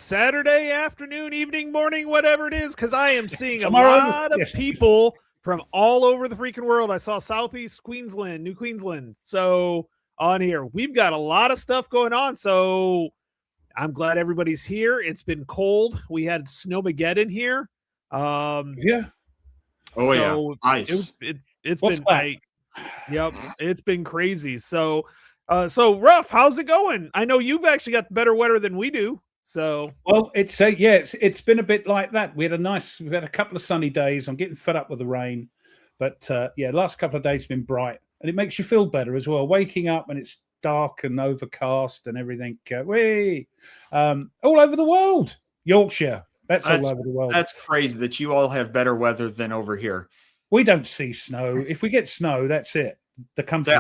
Saturday afternoon, evening, morning, whatever it is, because I am seeing Tomorrow. a lot of people from all over the freaking world. I saw Southeast Queensland, New Queensland. So on here, we've got a lot of stuff going on. So I'm glad everybody's here. It's been cold. We had Snowmageddon here. Yeah. Oh, so yeah. Ice. It's What's been that? Yep, it's been crazy. So Ruff, how's it going? I know you've actually got better weather than we do. So Well, it's been a bit like that. We've had a couple of sunny days. I'm getting fed up with the rain, but last couple of days have been bright, and it makes you feel better as well. Waking up and it's dark and overcast and everything. All over the world, Yorkshire. That's all over the world. That's crazy that you all have better weather than over here. We don't see snow. If we get snow, that's it. The country.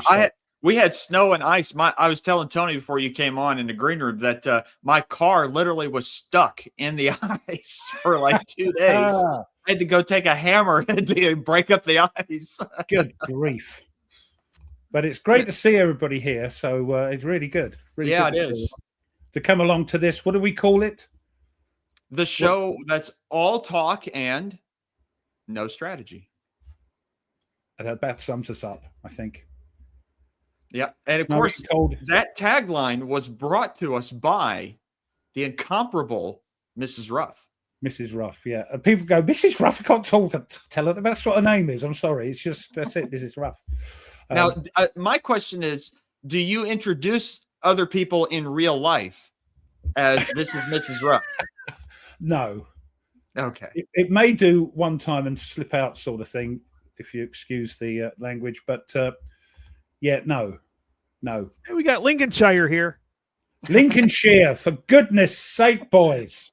We had snow and ice. I was telling Tony before you came on in the green room that my car literally was stuck in the ice for like 2 days. I had to go take a hammer to break up the ice. Good grief. But it's great to see everybody here. So it's really good. Really yeah, good it is. To come along to this. What do we call it? The show that's all talk and no strategy. That about sums us up, I think. Yeah, and of course, that tagline was brought to us by the incomparable Mrs. Ruff. Mrs. Ruff, yeah. And people go, Mrs. Ruff, I can't tell her that's what her name is. I'm sorry. It's just, that's it, Mrs. Ruff. Now, my question is, do you introduce other people in real life as this is Mrs. Ruff? No. Okay. It may do one time and slip out sort of thing, if you excuse the language, but no. Hey, we got Lincolnshire here. Lincolnshire, for goodness sake, boys.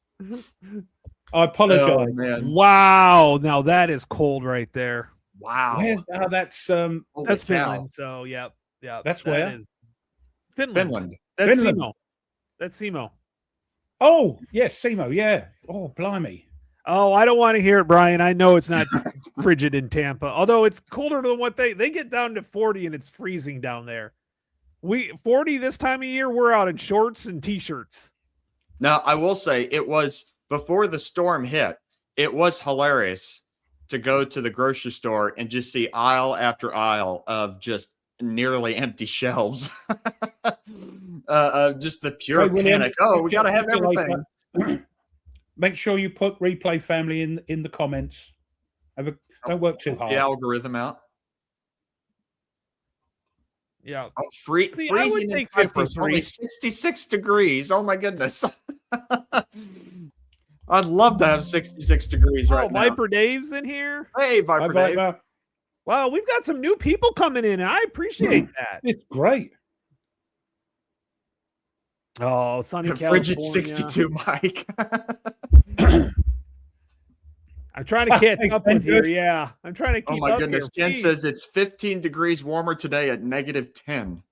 I apologize. Oh, man. Wow. Now that is cold right there. Wow. That's Finland. So yeah. That's where? Finland. That's Finland. Simo. That's Simo. Oh, yes, Simo, yeah. Oh, blimey. Oh, I don't want to hear it, Brian. I know it's not frigid in Tampa, although it's colder than what they get down to 40 and it's freezing down there. 40 this time of year, we're out in shorts and t-shirts. Now, I will say it was before the storm hit, it was hilarious to go to the grocery store and just see aisle after aisle of just nearly empty shelves. Just the pure panic. Oh, we got to have everything. Make sure you put Replay Family in the comments. Don't work too hard. The algorithm out. Yeah. Oh, freezing in Cyprus, only 66 degrees. Oh, my goodness. I'd love to have 66 degrees right now. Viper Dave's in here. Hey, Viper Dave. Wow, we've got some new people coming in, and I appreciate that. It's great. Oh, sunny California. Frigid 62, Mike. I'm trying to catch up with you. Yeah, I'm trying to keep up. Oh, my goodness. Ken says it's 15 degrees warmer today at -10.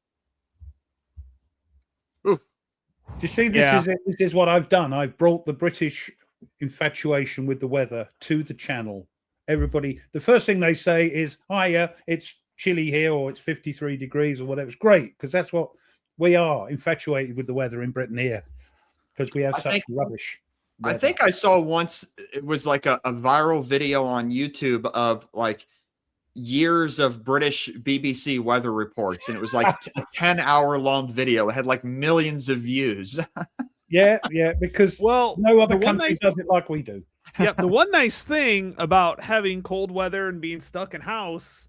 Ooh. Do you see this is what I've done? I've brought the British infatuation with the weather to the channel. Everybody, the first thing they say is, hiya, it's chilly here, or it's 53 degrees or whatever. It's great, because that's what we are, infatuated with the weather in Britain here, because we have such rubbish weather. I think I saw once, it was like a viral video on YouTube of like years of British BBC weather reports, and it was like a 10-hour-long video. It had like millions of views. yeah, because no other country does it like we do. Yeah, the one nice thing about having cold weather and being stuck in house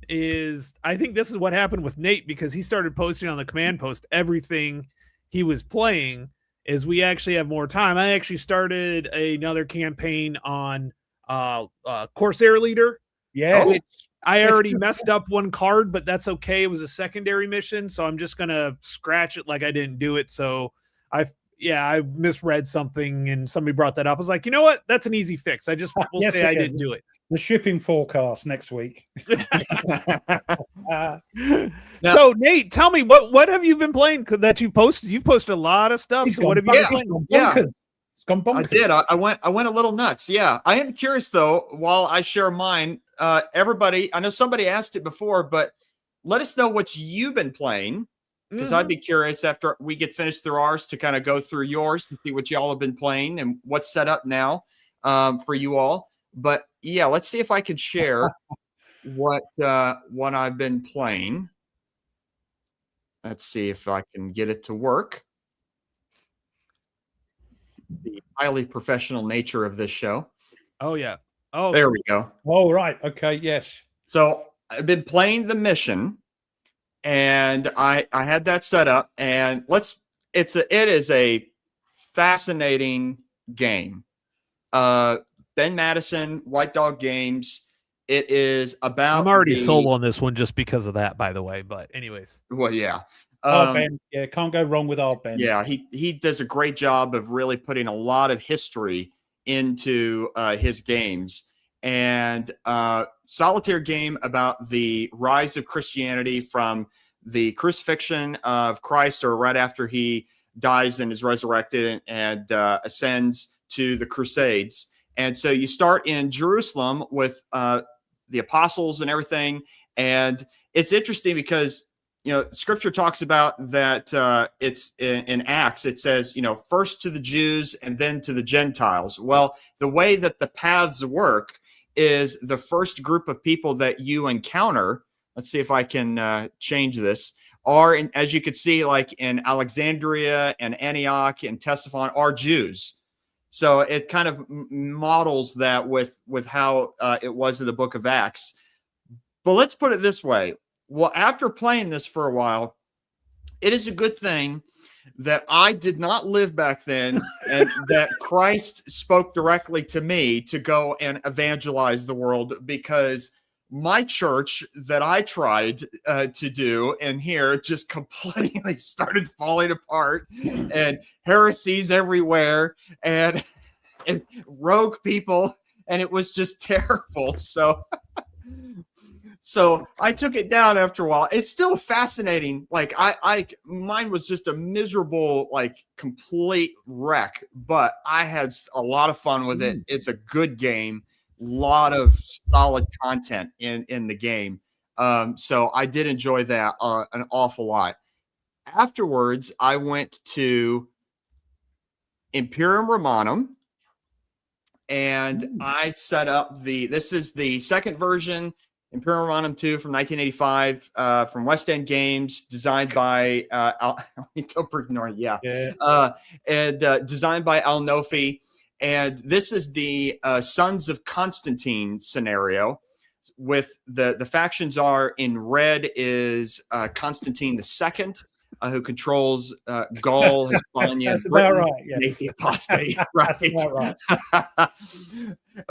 is, I think this is what happened with Nate, because he started posting on the command post everything he was playing. Is we actually have more time. I actually started another campaign on Corsair Leader. Yeah. Which I already messed up one card, but that's okay. It was a secondary mission, so I'm just gonna scratch it like I didn't do it. So I misread something and somebody brought that up. I was like, you know what? That's an easy fix. I just will say I didn't do it. The shipping forecast next week. So Nate, tell me what have you been playing that you've posted? You've posted a lot of stuff. So what have you been playing? It's gone bonkers. I did. I went a little nuts. Yeah. I am curious though, while I share mine, everybody, I know somebody asked it before, but let us know what you've been playing. because I'd be curious after we get finished through ours to kind of go through yours to see what y'all have been playing and what's set up now for you all. But yeah, let's see if I can share what I've been playing. Let's see if I can get it to work. The highly professional nature of this show. Oh yeah. Oh, there we go. Oh, right. Okay. Yes. So I've been playing the mission, and I had that set up, and it is a fascinating game. Ben Madison, White Dog Games. It is about. I'm already sold on this one just because of that, by the way. But anyways. Well, yeah. Ben, yeah, can't go wrong with our Ben. Yeah, he does a great job of really putting a lot of history into his games. And solitaire game about the rise of Christianity from the crucifixion of Christ, or right after he dies and is resurrected and ascends to the Crusades. And so you start in Jerusalem with the apostles and everything. And it's interesting because, Scripture talks about that it's in Acts, it says, first to the Jews and then to the Gentiles. Well, the way that the paths work is the first group of people that you encounter, let's see if I can change this, are, as you could see, like in Alexandria and Antioch and Ctesiphon, are Jews. So it kind of models that with how it was in the book of Acts. But let's put it this way. Well, after playing this for a while, it is a good thing that I did not live back then and that Christ spoke directly to me to go and evangelize the world, because my church that I tried to do and here just completely started falling apart, and heresies everywhere and rogue people, and it was just terrible. So I took it down after a while. It's still fascinating. Like mine was just a miserable, like complete wreck, but I had a lot of fun with it. It's a good game. Lot of solid content in the game. So I did enjoy that an awful lot. Afterwards, I went to Imperium Romanum, and I set up this is the second version, Imperium Romanum 2 from 1985, from West End Games, designed by designed by Al Nofi. And this is the Sons of Constantine scenario, with the factions are in red is Constantine II, who controls Gaul, Hispania, That's Britain, about right. Yes. the apostate. Right. That's about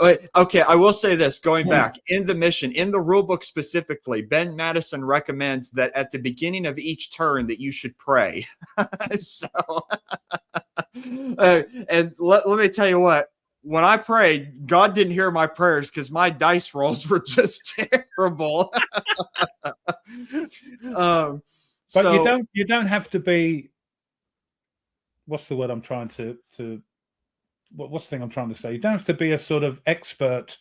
right. Okay, I will say this, going back, in the mission, in the rule book specifically, Ben Madison recommends that at the beginning of each turn that you should pray. So, and let me tell you what, when I prayed, God didn't hear my prayers because my dice rolls were just terrible. But you don't have to be. What's the word I'm trying to? What's the thing I'm trying to say? You don't have to be a sort of expert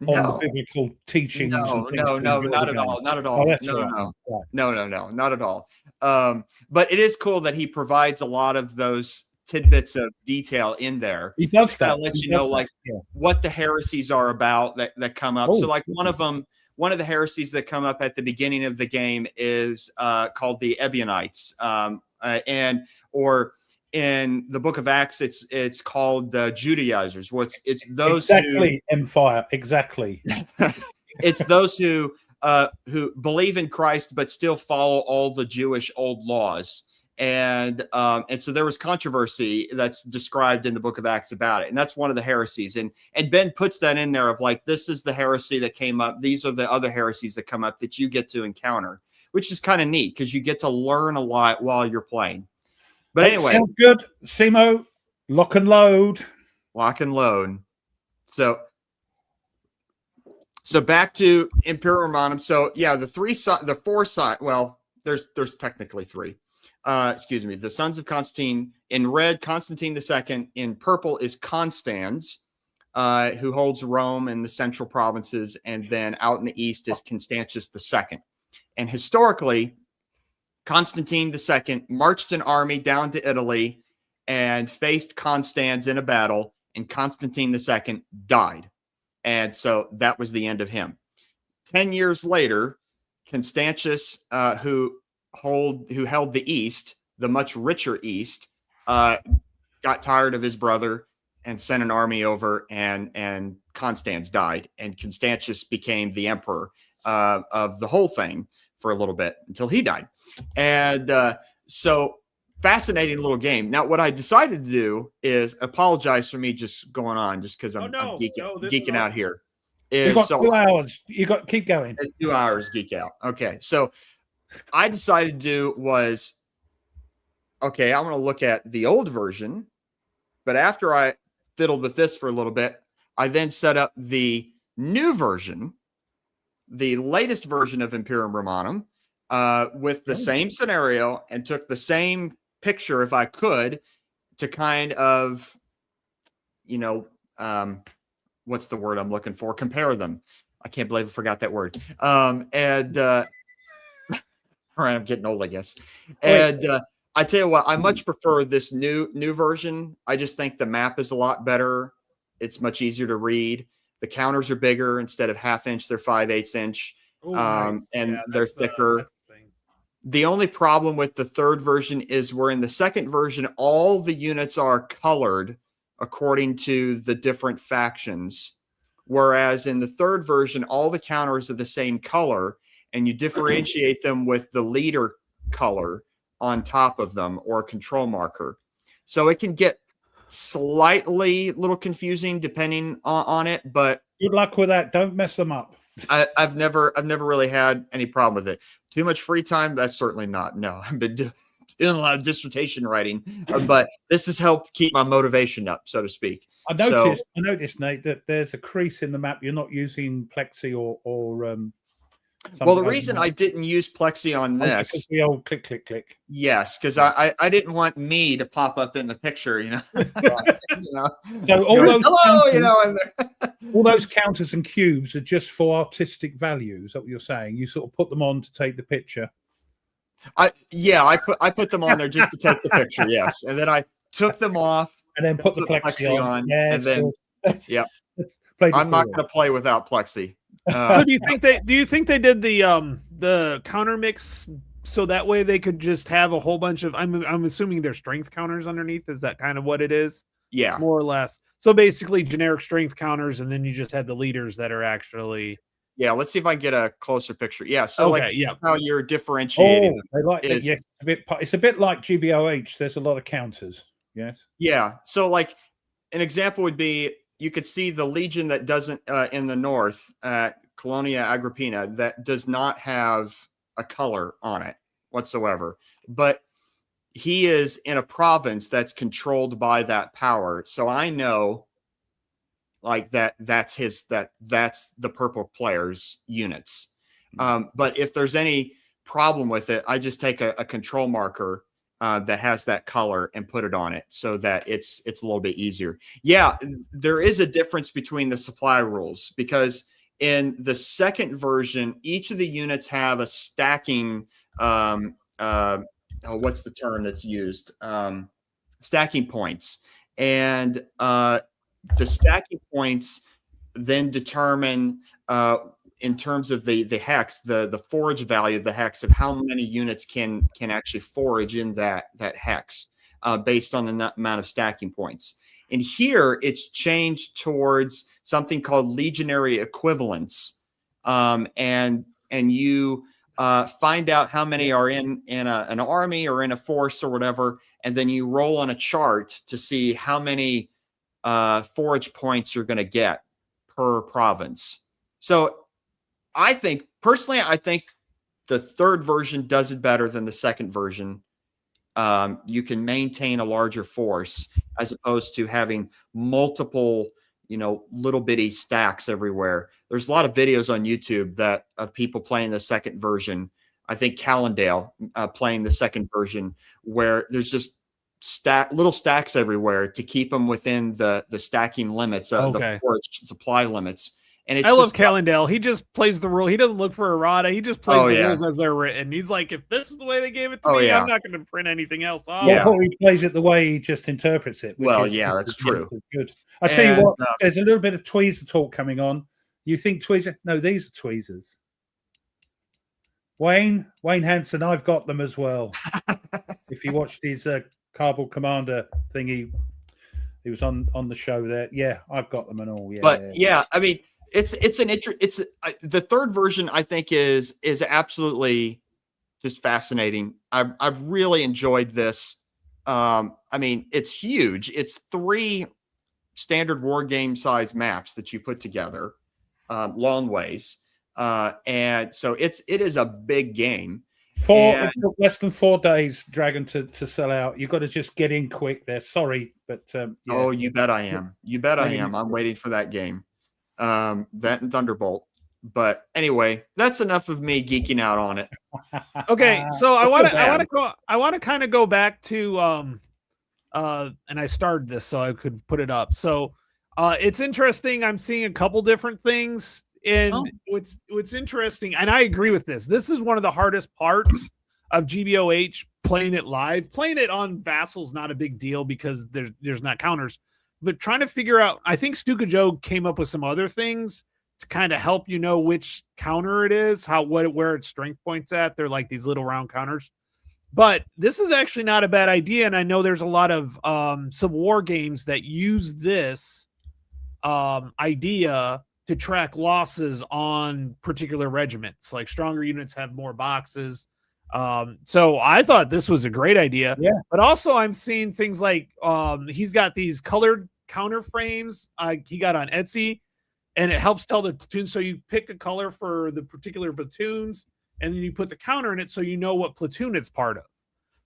on the biblical teachings. No, not at all. Not at all. No, not at all. But it is cool that he provides a lot of those tidbits of detail in there. He does that. Let you know, what the heresies are about that come up. So, like one of the heresies that come up at the beginning of the game is called the Ebionites, or in the Book of Acts, it's called the Judaizers. It's those Empire exactly. It's those who believe in Christ but still follow all the Jewish old laws. And so there was controversy that's described in the Book of Acts about it. And that's one of the heresies. And Ben puts that in there of like, this is the heresy that came up. These are the other heresies that come up that you get to encounter, which is kind of neat because you get to learn a lot while you're playing. But anyway. Sounds good. Simo, lock and load. Lock and load. So back to Imperium Romanum. So yeah, the four side. Well, there's technically three. The Sons of Constantine. In red, Constantine II. In purple is Constans, who holds Rome and the central provinces. And then out in the east is Constantius II. And historically, Constantine II marched an army down to Italy and faced Constans in a battle, and Constantine II died. And so that was the end of him. 10 years later, Constantius, who held the East, the much richer East, got tired of his brother and sent an army over, and Constans died, and Constantius became the emperor of the whole thing for a little bit until he died. And so fascinating little game. Now, what I decided to do is apologize for me just going on, just because I'm geeking out here. You've got 2 hours. You got keep going. 2 hours geek out. Okay, so I decided to do was, okay, I'm going to look at the old version, but after I fiddled with this for a little bit, I then set up the new version, the latest version of Imperium Romanum, with the same scenario, and took the same picture, if I could, to kind of, what's the word I'm looking for? Compare them. I can't believe I forgot that word. All right, I'm getting old, I guess. And I tell you what, I much prefer this new version. I just think the map is a lot better. It's much easier to read. The counters are bigger. Instead of 1/2 inch, they're 5/8 inch. Nice. And they're thicker. The only problem with the third version is where in the second version, all the units are colored according to the different factions. Whereas in the third version, all the counters are the same color, and you differentiate them with the leader color on top of them or a control marker. So it can get slightly a little confusing depending on it, but good luck with that. Don't mess them up. I've never really had any problem with it. Too much free time? That's certainly not. No, I've been doing a lot of dissertation writing, but this has helped keep my motivation up, so to speak. I noticed, Nate, that there's a crease in the map. You're not using Plexi or well, the reason I didn't use Plexi on this, because the old click. Yes, because I didn't want me to pop up in the picture, So all those counters, all those counters and cubes are just for artistic value. Is that what you're saying? You sort of put them on to take the picture. I put them on there just to take the picture. Yes, and then I took them off and then put the Plexi on. Yeah, and then I'm not going to play without Plexi. So do you think they did the counter mix so that way they could just have a whole bunch of I'm assuming there's strength counters underneath? Is that kind of what it is? Yeah, more or less. So basically generic strength counters, and then you just have the leaders that are actually. Yeah, let's see if I can get a closer picture. Yeah, so how you're differentiating. Yes, it's a bit like GBOH. There's a lot of counters. Yes. Yeah. So like an example would be, you could see the legion that doesn't in the north at Colonia Agrippina that does not have a color on it whatsoever, but he is in a province that's controlled by that power. So I know like that's the purple player's units. But if there's any problem with it, I just take a control marker that has that color and put it on it so that it's a little bit easier. Yeah, there is a difference between the supply rules, because in the second version, each of the units have a stacking what's the term that's used? Stacking points. And the stacking points then determine in terms of the hex, the forage value of the hex, of how many units can actually forage in that hex based on the amount of stacking points. And here it's changed towards something called legionary equivalence, and you find out how many are in an army or in a force or whatever, and then you roll on a chart to see how many forage points you're going to get per province. So I think the third version does it better than the second version. You can maintain a larger force as opposed to having multiple, little bitty stacks everywhere. There's a lot of videos on YouTube of people playing the second version. I think Callendale playing the second version, where there's just little stacks everywhere to keep them within the stacking limits of the forage supply limits. And it's I love just Callendale. He just plays the rule. He doesn't look for errata. He just plays the yeah. rules as they're written. He's like, if this is the way they gave it to Oh, me, yeah. I'm not going to print anything else off. Yeah. Or he plays it the way he just interprets it. Which Well, is, yeah, that's true. Good. I tell you what, And, there's a little bit of tweezer talk coming on. You think tweezer? No, these are tweezers. Wayne Hansen, I've got them as well. If you watched his Cardboard Commander thing, he was on the show there. Yeah, I've got them and all. Yeah, But yeah, I mean, it's the third version. I think is absolutely just fascinating. I've really enjoyed this. I mean, it's huge. It's 3 standard war game size maps that you put together, long ways, and so it is a big game. It took less than 4 days, Dragon, to sell out. You've got to just get in quick there. Sorry, but yeah. Oh, you bet I am. You bet I am. I'm waiting for that game. That and Thunderbolt. But anyway, that's enough of me geeking out on it. Okay, so I want to kind of go back to and I started this so I could put it up. So it's interesting. I'm seeing a couple different things. And what's interesting, and I agree with this. This is one of the hardest parts of GBOH, playing it live. Playing it on Vassal's not a big deal because there's not counters. But trying to figure out, I think Stuka Joe came up with some other things to kind of help you know which counter it is, where its strength points at. They're like these little round counters. But this is actually not a bad idea, and I know there's a lot of Civil War games that use this idea to track losses on particular regiments. Like stronger units have more boxes. So I thought this was a great idea. Yeah. But also I'm seeing things like he's got these colored counter frames he got on Etsy, and it helps tell the platoon. So you pick a color for the particular platoons, and then you put the counter in it so you know what platoon it's part of.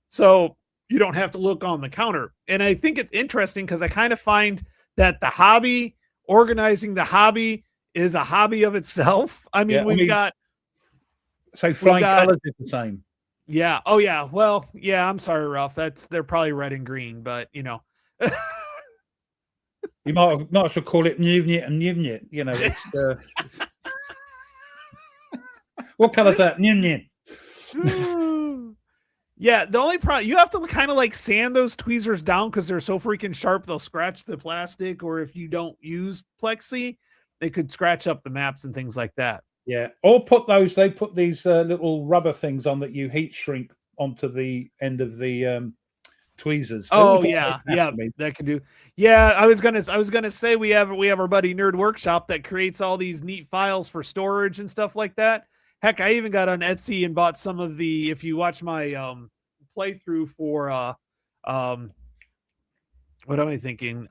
So you don't have to look on the counter. And I think it's interesting because I kind of find that the hobby, organizing the hobby, is a hobby of itself. I mean, we've got flying colors is the same. Yeah. Oh yeah. Well, yeah, I'm sorry, Ralph. They're probably red and green, but you know. You might as well call it Newt and Newt. You know, it's what color is that? Newt. Yeah, the only problem, you have to kind of like sand those tweezers down because they're so freaking sharp they'll scratch the plastic, or if you don't use plexi, they could scratch up the maps and things like that. Yeah, or they put these little rubber things on that you heat shrink onto the end of the tweezers. Oh yeah, that can do. Yeah, I was gonna say we have our buddy Nerd Workshop that creates all these neat files for storage and stuff like that. Heck, I even got on Etsy and bought some of the. If you watch my playthrough for what am I thinking?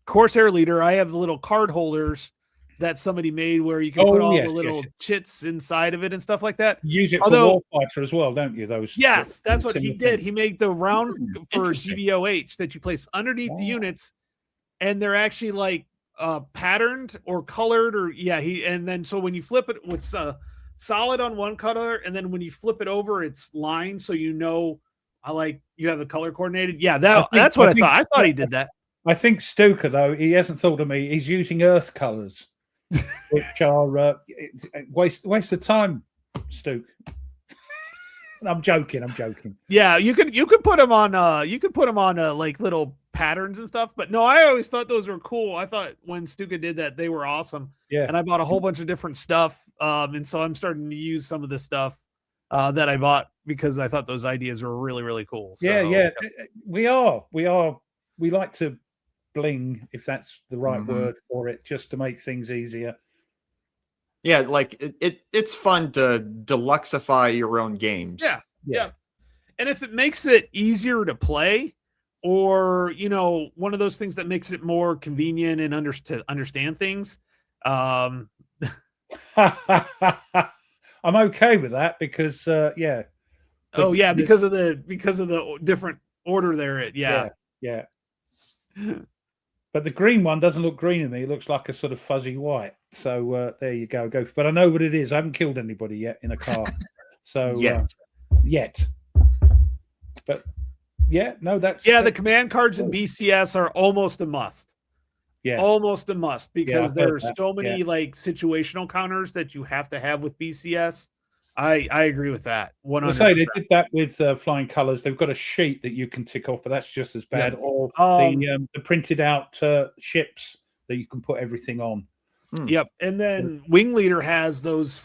Corsair Leader, I have the little card holders that somebody made where you can put all the little chits inside of it and stuff like that. Use it for Warfighter as well, don't you? Those. Yes, that's what he did. He made the round for GBOH that you place underneath the units, and they're actually like patterned or colored, or and then so when you flip it, it's solid on one color, and then when you flip it over, it's lined, so you know, you have the color coordinated. Yeah, that's what I thought. I thought he did that. I think Stuka, though, he hasn't thought of me. He's using earth colors, which are waste of time, Stuke. I'm joking. Yeah, you could put them on like little patterns and stuff. But no, I always thought those were cool. I thought when Stuka did that, they were awesome. Yeah. And I bought a whole bunch of different stuff. And so I'm starting to use some of the stuff that I bought because I thought those ideas were really, really cool. So, yeah. We like to bling, if that's the right word for it, just to make things easier. Yeah, like it's fun to deluxify your own games. Yeah. And if it makes it easier to play, or one of those things that makes it more convenient and to understand things, I'm okay with that because because of the different order there. Yeah. But the green one doesn't look green to me. It looks like a sort of fuzzy white. So there you go. But I know what it is. I haven't killed anybody yet in a car. So yet. But yeah, no, that's the command cards in BCS are almost a must. Yeah. almost a must because I've heard there are that. so many like situational counters that you have to have with BCS. I agree with that. I say they did that with Flying Colors. They've got a sheet that you can tick off, but that's just as bad. Yeah. Or the printed out ships that you can put everything on. Yep, and then Wing Leader has those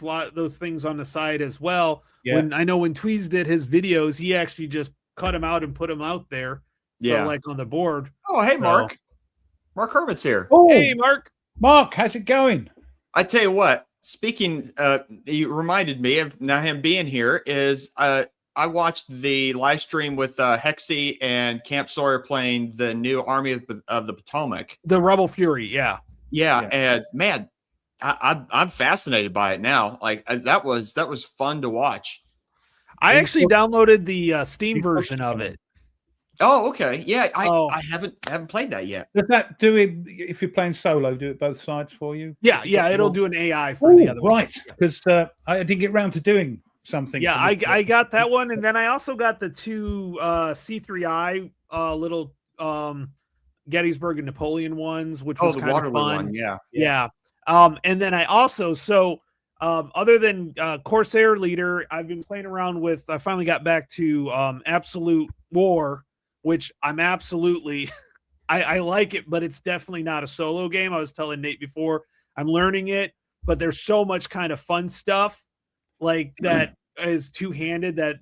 things on the side as well. Yeah. When Tweez did his videos, he actually just cut them out and put them out there. So like on the board. Oh, hey, Mark. Mark Hermit's here. Oh, hey, Mark. Mark, how's it going? I tell you what. Speaking, you reminded me of now him being here. I watched the live stream with Hexy and Camp Sawyer playing the new Army of the Potomac, the Rebel Fury. Yeah, and man, I'm fascinated by it now. Like that was fun to watch. I actually downloaded the Steam version of it. Oh, okay. Yeah, I haven't played that yet. Does that do it if you're playing solo? Do it both sides for you? Yeah, it'll do an AI for the other right? Because I didn't get round to doing something. Yeah, I got that one, and then I also got the two C3I little Gettysburg and Napoleon ones, which was kind of fun. One, yeah. And then I also other than Corsair Leader, I've been playing around with. I finally got back to Absolute War, which I'm absolutely I like it, but it's definitely not a solo game. I was telling Nate before, I'm learning it, but there's so much kind of fun stuff like that is two-handed that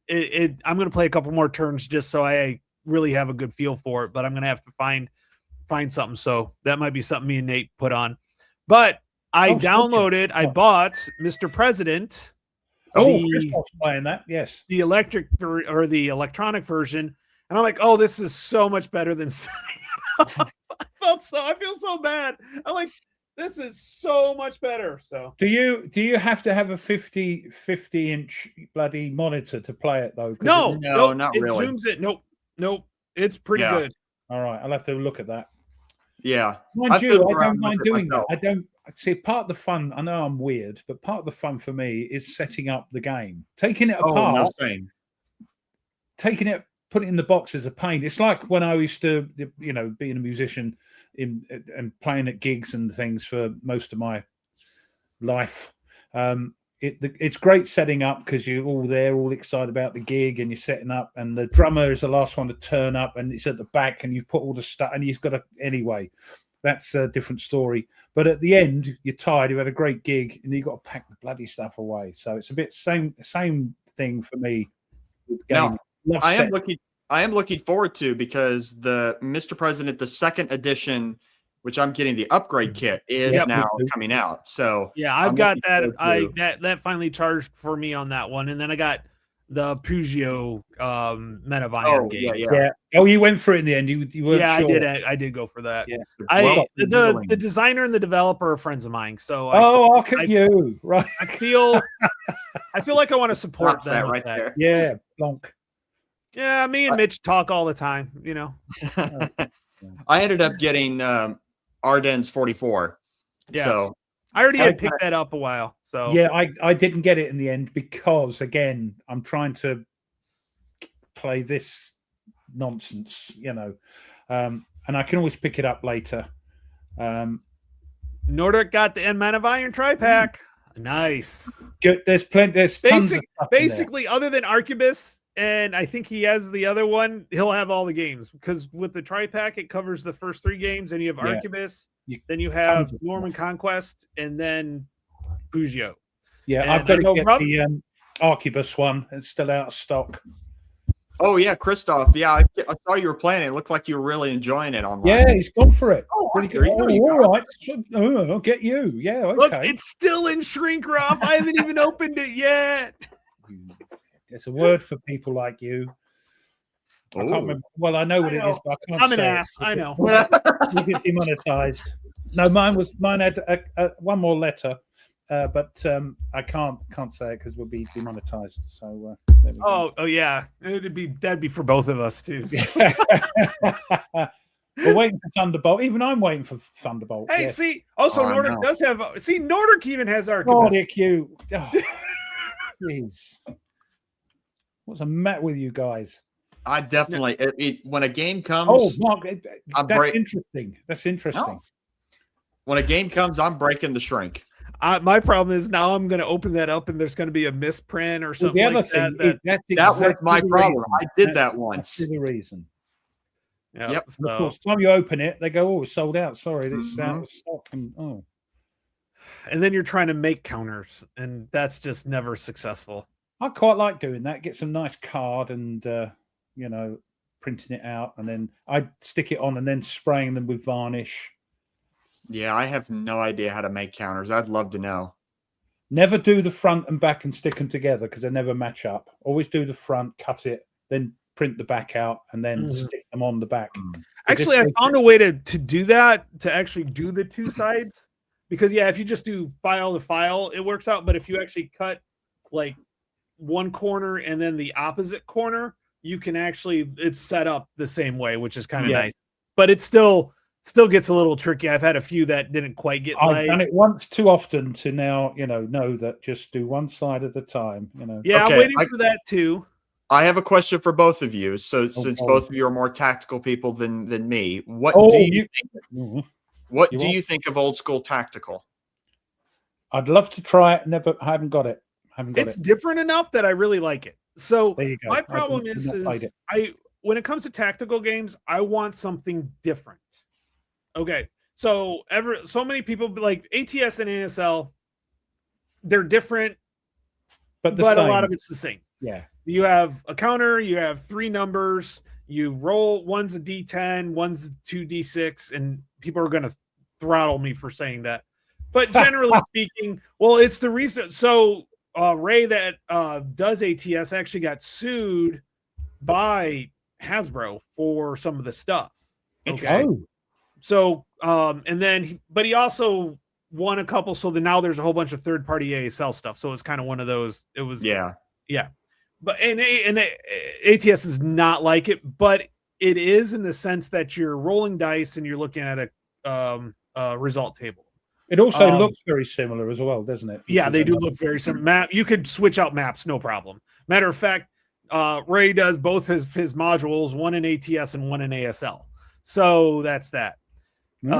I'm going to play a couple more turns just so I really have a good feel for it, but I'm going to have to find something. So that might be something me and Nate put on. But I bought Mr. President. Christoph's playing that. Yes. The electric or the electronic version. And I'm like, oh, this is so much better than setting it up. I feel so bad. I'm like, this is so much better. So do you have to have a 50 inch bloody monitor to play it though? No, not really. It zooms it. Nope. It's pretty good. All right, I'll have to look at that. Yeah. Mind you, I don't mind doing that. I don't see part of the fun. I know I'm weird, but part of the fun for me is setting up the game, taking it apart, putting it in the box is a pain. It's like when I used to, being a musician and playing at gigs and things for most of my life. It's great setting up because you're all there, all excited about the gig, and you're setting up, and the drummer is the last one to turn up, and it's at the back, and you've put all the stuff, and you've got to anyway. That's a different story. But at the end, you're tired. You had a great gig, and you've got to pack the bloody stuff away. So it's a bit same thing for me. With game. Now, I am looking forward to, because the Mr. President, the second edition, which I'm getting the upgrade kit, is now coming out. So yeah, I've got that. That finally charged for me on that one, and then I got the Peugeot Men of Iron game. Yeah. Oh, you went for it in the end. You weren't sure. I did go for that. Yeah. The designer and the developer are friends of mine. So look at you, right? I feel like I want to support them that right there. Yeah, Blanc. Yeah, me and Mitch talk all the time. I ended up getting Ardennes 44. Yeah. So I already had picked that up a while. So yeah, I didn't get it in the end because, again, I'm trying to play this nonsense, and I can always pick it up later. Nordic got the Men of Iron tri-pack. Nice. Good. There's plenty. There's tons of stuff basically, other than Arquebus, and I think he has the other one, he'll have all the games, because with the tri-pack, it covers the first 3 games, and you have Arquebus, then you have Norman Conquest, and then Peugeot. Yeah, and I've got to get the Arquebus one. It's still out of stock. Oh, yeah, Christoph. Yeah, I saw you were playing it. It looked like you were really enjoying it online. Yeah, he's gone for it. Oh, all right. I'll get you. Yeah, okay. Look, it's still in shrink wrap. I haven't even opened it yet. It's a word for people like you. I can't remember. Well, I know what it is, but I can't say I'm an ass. I know. You get demonetized. No, mine had one more letter, but I can't say it because we'll be demonetized. So oh yeah, that'd be for both of us too. We're waiting for Thunderbolt. Even I'm waiting for Thunderbolt. Hey, see, also Nordic does have. See, Nordic even has Arquebus. Nordic, you. Jeez. What's the matter with you guys? I definitely when a game comes. Oh, Mark, that's interesting. That's interesting. When a game comes, I'm breaking the shrink. My problem is now I'm going to open that up and there's going to be a misprint or something like that. That was my problem. I did that once. That's the reason. Yep. So. Of course, time you open it, they go, "Oh, it's sold out. Sorry, it's out of stock." And then you're trying to make counters, and that's just never successful. I quite like doing that. Get some nice card and printing it out, and then I stick it on, and then spraying them with varnish. Yeah, I have no idea how to make counters. I'd love to know. Never do the front and back and stick them together because they never match up. Always do the front, cut it, then print the back out, and then stick them on the back. Actually, I found a way to do that, to actually do the two sides. Because, if you just do file to file, it works out. But if you actually cut like one corner and then the opposite corner, you can actually, it's set up the same way, which is kind of nice. But it still gets a little tricky. I've had a few that didn't quite get I've done it once too often to now, know that just do one side at a time, Yeah, okay, I'm waiting for that too. I have a question for both of you. So since both of you are more tactical people than me, what do you think? What do you think of old school tactical? I'd love to try it. I haven't got it. It's different enough that I really like it. So there you go. My problem is when it comes to tactical games, I want something different. Okay, so so many people like ATS and ASL, they're different, but a lot of it's the same. Yeah, you have a counter, you have 3 numbers, you roll, one's a D10, one's a 2D6, and people are going to throttle me for saying that. But generally speaking, well, it's the reason. So Ray that does ATS actually got sued by Hasbro for some of the stuff. Okay. So, and then, but he also won a couple. So now there's a whole bunch of third-party ASL stuff. So it's kind of one of those. It was, yeah. But and ATS is not like it, but it is in the sense that you're rolling dice and you're looking at a result table. It also looks very similar as well, doesn't it? Yeah, they do look very similar. You could switch out maps, no problem. Matter of fact, Ray does both his modules, one in ATS and one in ASL. So that's that.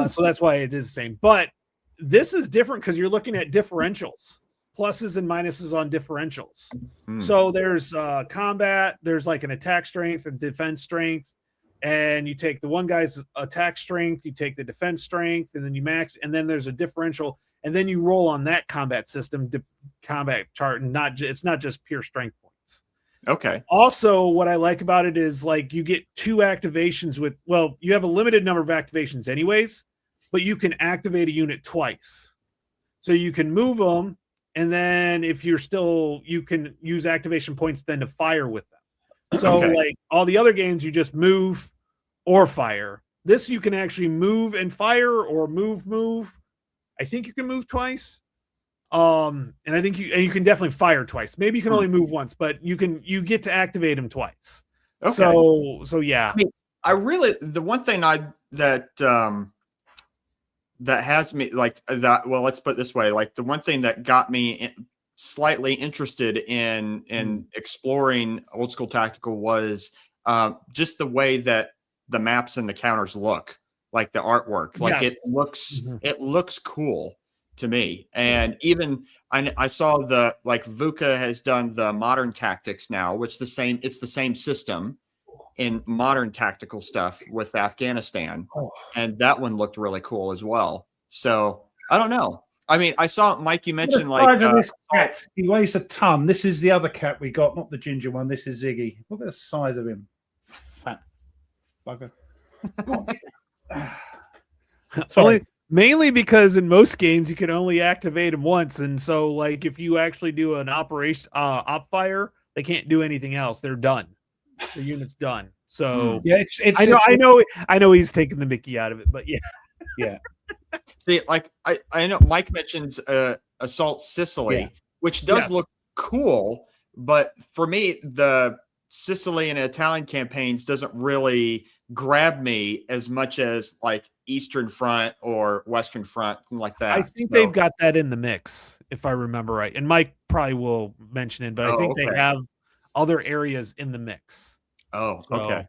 So that's why it is the same. But this is different because you're looking at differentials, pluses and minuses on differentials. So there's combat, there's like an attack strength and defense strength. And you take the one guy's attack strength, you take the defense strength, and then you max, and then there's a differential, and then you roll on that combat system, combat chart, and it's not just pure strength points. Okay. Also, what I like about it is like you get 2 activations you have a limited number of activations anyways, but you can activate a unit twice. So you can move them, and then if you're still, you can use activation points then to fire with them. So like all the other games, you just move or fire. This you can actually move and fire, or move. I think you can move twice. And I think you can definitely fire twice. Maybe you can only move once, but you get to activate them twice. Okay. So yeah. I really, the one thing that has me like that. Well, let's put it this way. Like the one thing that got me slightly interested in exploring old school tactical was just the way that the maps and the counters look, like the artwork, like it looks cool to me. And even I saw VUCA has done the modern tactics now, which it's the same system in modern tactical stuff with Afghanistan. And that one looked really cool as well. So I don't know. I mean, I saw Mike, you mentioned this cat. He weighs a ton. This is the other cat we got, not the ginger one. This is Ziggy. Look at the size of him. Fat bugger. Mainly because in most games you can only activate them once, and so like if you actually do an operation op fire, they can't do anything else. They're done. The unit's done. So yeah, I know he's taking the Mickey out of it, but yeah. See, like I know Mike mentions Assault Sicily, which does look cool, but for me, the Sicily and Italian campaigns doesn't really grab me as much as like Eastern Front or Western Front, something like that. I think they've got that in the mix, if I remember right. And Mike probably will mention it, but I think they have other areas in the mix. Oh, okay.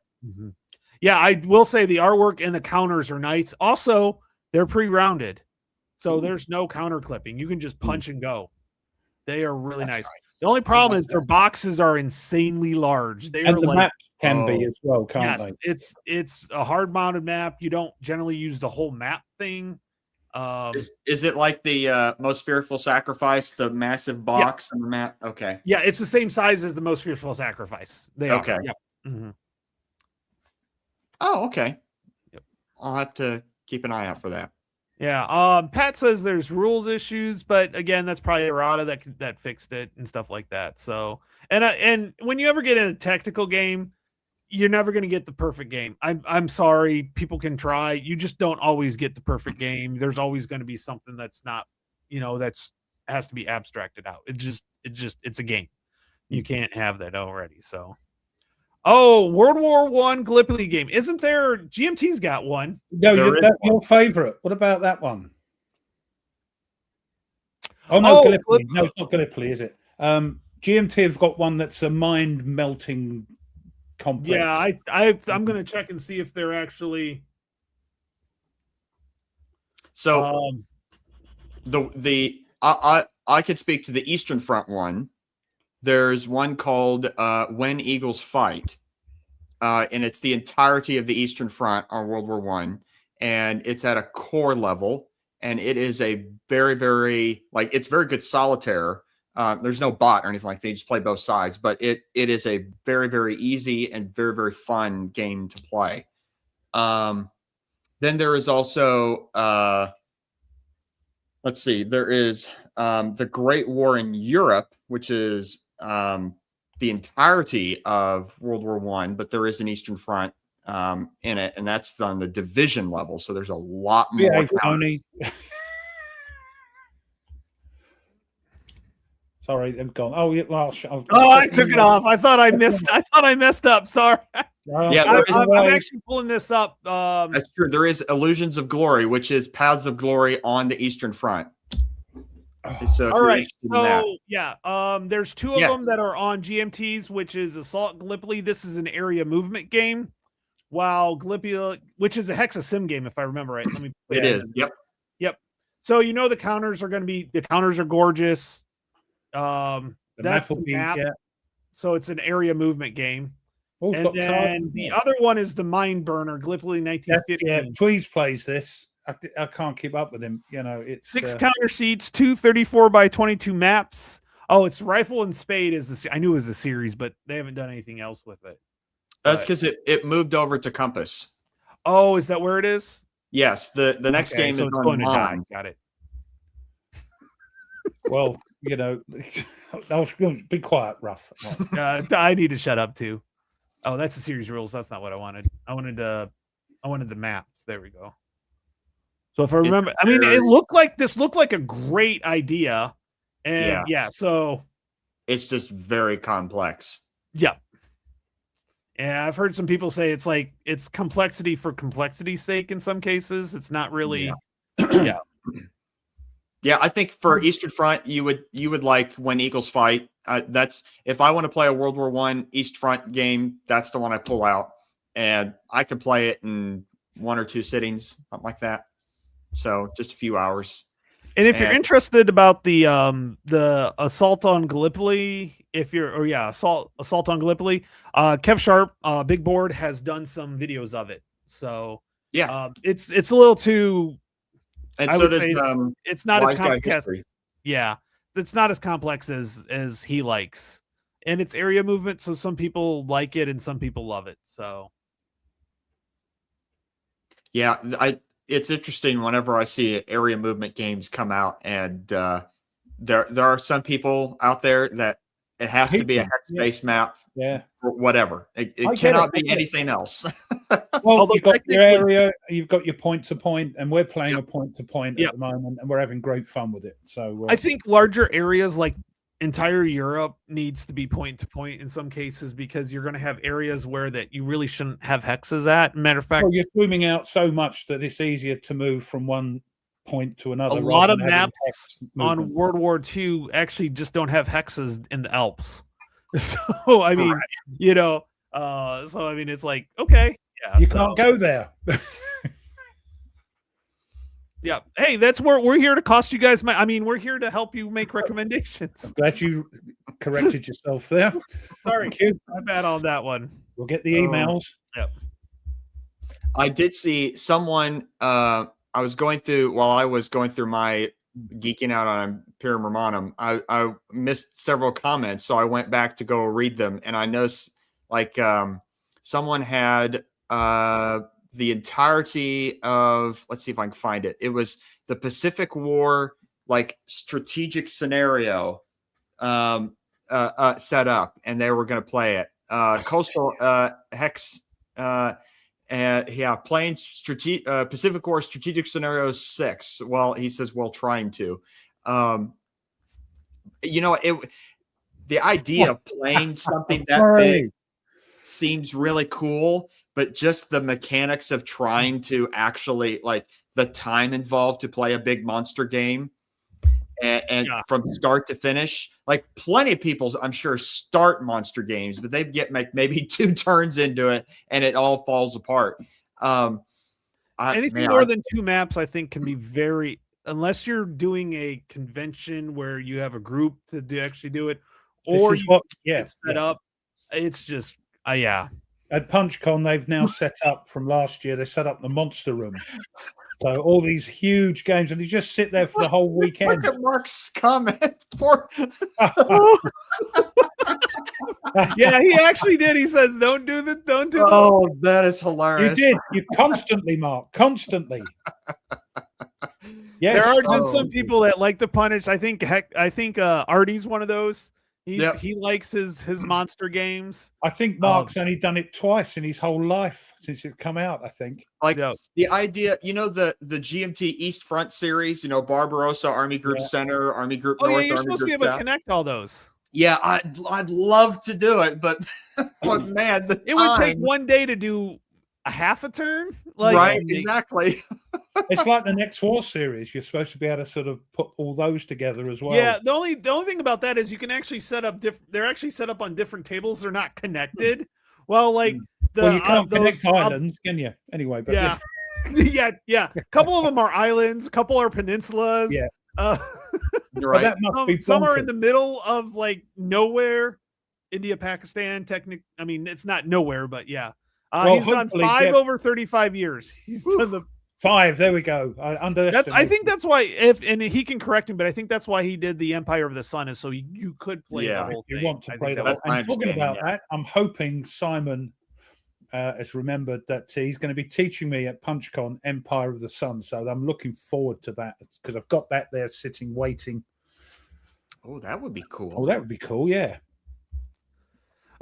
Yeah, I will say the artwork and the counters are nice. Also, they're pre-rounded. So Ooh. there's no counter clipping. You can just punch and go. They are really That's nice. nice. The only problem like is their boxes are insanely large. They And are the like, maps can be Oh. as well, can't yes, they? it's a hard mounted map. You don't generally use the whole map thing. Is it like the Most Fearful Sacrifice, the massive box on the map? Okay. Yeah, it's the same size as the Most Fearful Sacrifice. They are. Okay. Yeah. Mhm. Oh, okay. Yep. I'll have to keep an eye out for that. Yeah. Pat says there's rules issues, but again, that's probably errata that fixed it and stuff like that. So, and when you ever get in a technical game, you're never going to get the perfect game. I'm sorry, people can try. You just don't always get the perfect game. There's always going to be something that's not, has to be abstracted out. It's a game. You can't have that already. So, World War I Gallipoli game. Isn't there? GMT's got one. No, that's your favorite. What about that one? Oh no, Gallipoli. No, it's not Gallipoli, is it? GMT have got one that's a mind melting complex. Yeah, I'm gonna check and see if they're actually. So I could speak to the Eastern Front one. There's one called When Eagles Fight, and it's the entirety of the Eastern Front on World War I, and it's at a core level, and it is a very, very it's very good solitaire. There's no bot or anything like that. You just play both sides, but it is a very, very easy and very, very fun game to play. Then there is also, let's see, there is the Great War in Europe, which is the entirety of World War I, but there is an Eastern Front in it, and that's on the division level. So there's a lot more. Yeah, Tony. Sorry, they've gone. Oh, yeah. Well, I took it off. I thought I messed up. Sorry. Yeah, I'm actually pulling this up. That's true. There is Illusions of Glory, which is Paths of Glory on the Eastern Front. So all right. So yeah, there's two of them that are on GMTs, which is Assault Gallipoli. This is an area movement game, while Gallipoli, which is a Hexa sim game, if I remember right. Let me. It is. Yep. So the counters are gorgeous. That's the map. Yeah. So it's an area movement game. Oh, and then the other one is the Mind Burner, Gallipoli 1950. Yeah, Tweez plays this. I can't keep up with him. It's 6 counter seats, 2 34 by 22 maps. Oh, it's Rifle and Spade I knew it was a series, but they haven't done anything else with it. That's because it moved over to Compass. Oh, is that where it is? Yes. The next game is going to die. Got it. Well, be quiet, Ruff. I need to shut up too. Oh, that's the series rules. That's not what I wanted. I wanted the maps. There we go. So if I remember, it looked like a great idea, and so it's just very complex. Yeah. Yeah, I've heard some people say it's complexity for complexity's sake in some cases. It's not really. Yeah. Yeah, I think for Eastern Front, you would like When Eagles Fight. That's if I want to play a World War I East Front game, that's the one I pull out, and I can play it in 1 or 2 sittings, something like that. So just a few hours. And if you're interested about the Assault on Gallipoli, Assault on Gallipoli, Kev Sharp, Big Board has done some videos of it. So yeah, it's a little too. And I so would does, say it's not as complex. Yeah, it's not as complex as he likes, and it's area movement. So some people like it and some people love it. So yeah, it's interesting whenever I see area movement games come out, and there are some people out there that it has to be a hex-based map. Yeah. Or whatever. It cannot be anything else. Well, you've got your area, you've got your point-to-point, and we're playing a point-to-point at the moment, and we're having great fun with it. So I think larger areas like entire Europe needs to be point-to-point in some cases, because you're going to have areas where that you really shouldn't have hexes at. Matter of fact, you're zooming out so much that it's easier to move from one point to another. A lot of maps on World War II actually just don't have hexes in the Alps. So I mean, it's like, okay, you can't go there. Yeah. Hey, that's where we're here to cost you guys. We're here to help you make recommendations. Glad you corrected yourself there. Sorry, Thank you. my bad on that one. We'll get the emails. Yep. I did see someone. I was going through my geeking out on Imperium Romanum. I missed several comments, so I went back to go read them, and I noticed someone had the entirety of, let's see if I can find it. It was the Pacific War strategic scenario set up, and they were going to play it. Coastal Hex, playing Pacific War Strategic Scenario 6. Well, he says, trying to. The idea of playing something that big seems really cool, but just the mechanics of trying to actually the time involved to play a big monster game and from start to finish, plenty of people, I'm sure, start monster games, but they get maybe 2 turns into it and it all falls apart. Anything more than 2 maps, I think, can be very, unless you're doing a convention where you have a group to actually do it, or set up. It's just, At PunchCon, they've now set up from last year. They set up the Monster Room, so all these huge games, and they just sit there for the whole weekend. Look at Mark's comment. Yeah, he actually did. He says, "Don't do that. Oh, that is hilarious. You did. You constantly, Mark. Constantly. Yes. There are just some people that like to punish. I think Artie's one of those. He likes his monster games. I think Mark's only done it twice in his whole life since it's come out, I think. The idea, the GMT East Front series, Barbarossa, Army Group Center, Army Group North. You're supposed to be able to connect all those. Yeah, I'd love to do it, but man, it would take one day to do a half a turn. Right, exactly. It's like the Next War series. You're supposed to be able to sort of put all those together as well. Yeah, the only thing about that is you can actually set up they're actually set up on different tables. They're not connected. Well, you can't connect islands, can you? Anyway, but yeah. A couple of them are islands, a couple are peninsulas. Yeah. You're right. That must be some are in the middle of nowhere, India, Pakistan. It's not nowhere, but yeah. He's done 5 over 35 years. He's done the 5. There we go. I think that's why. And he can correct me, but I think that's why he did the Empire of the Sun, is so you could play the whole thing. You want to play that. And talking about that, I'm hoping Simon has remembered that he's going to be teaching me at PunchCon Empire of the Sun. So I'm looking forward to that because I've got that there sitting waiting. Oh, that would be cool. Oh, that would be cool. Yeah.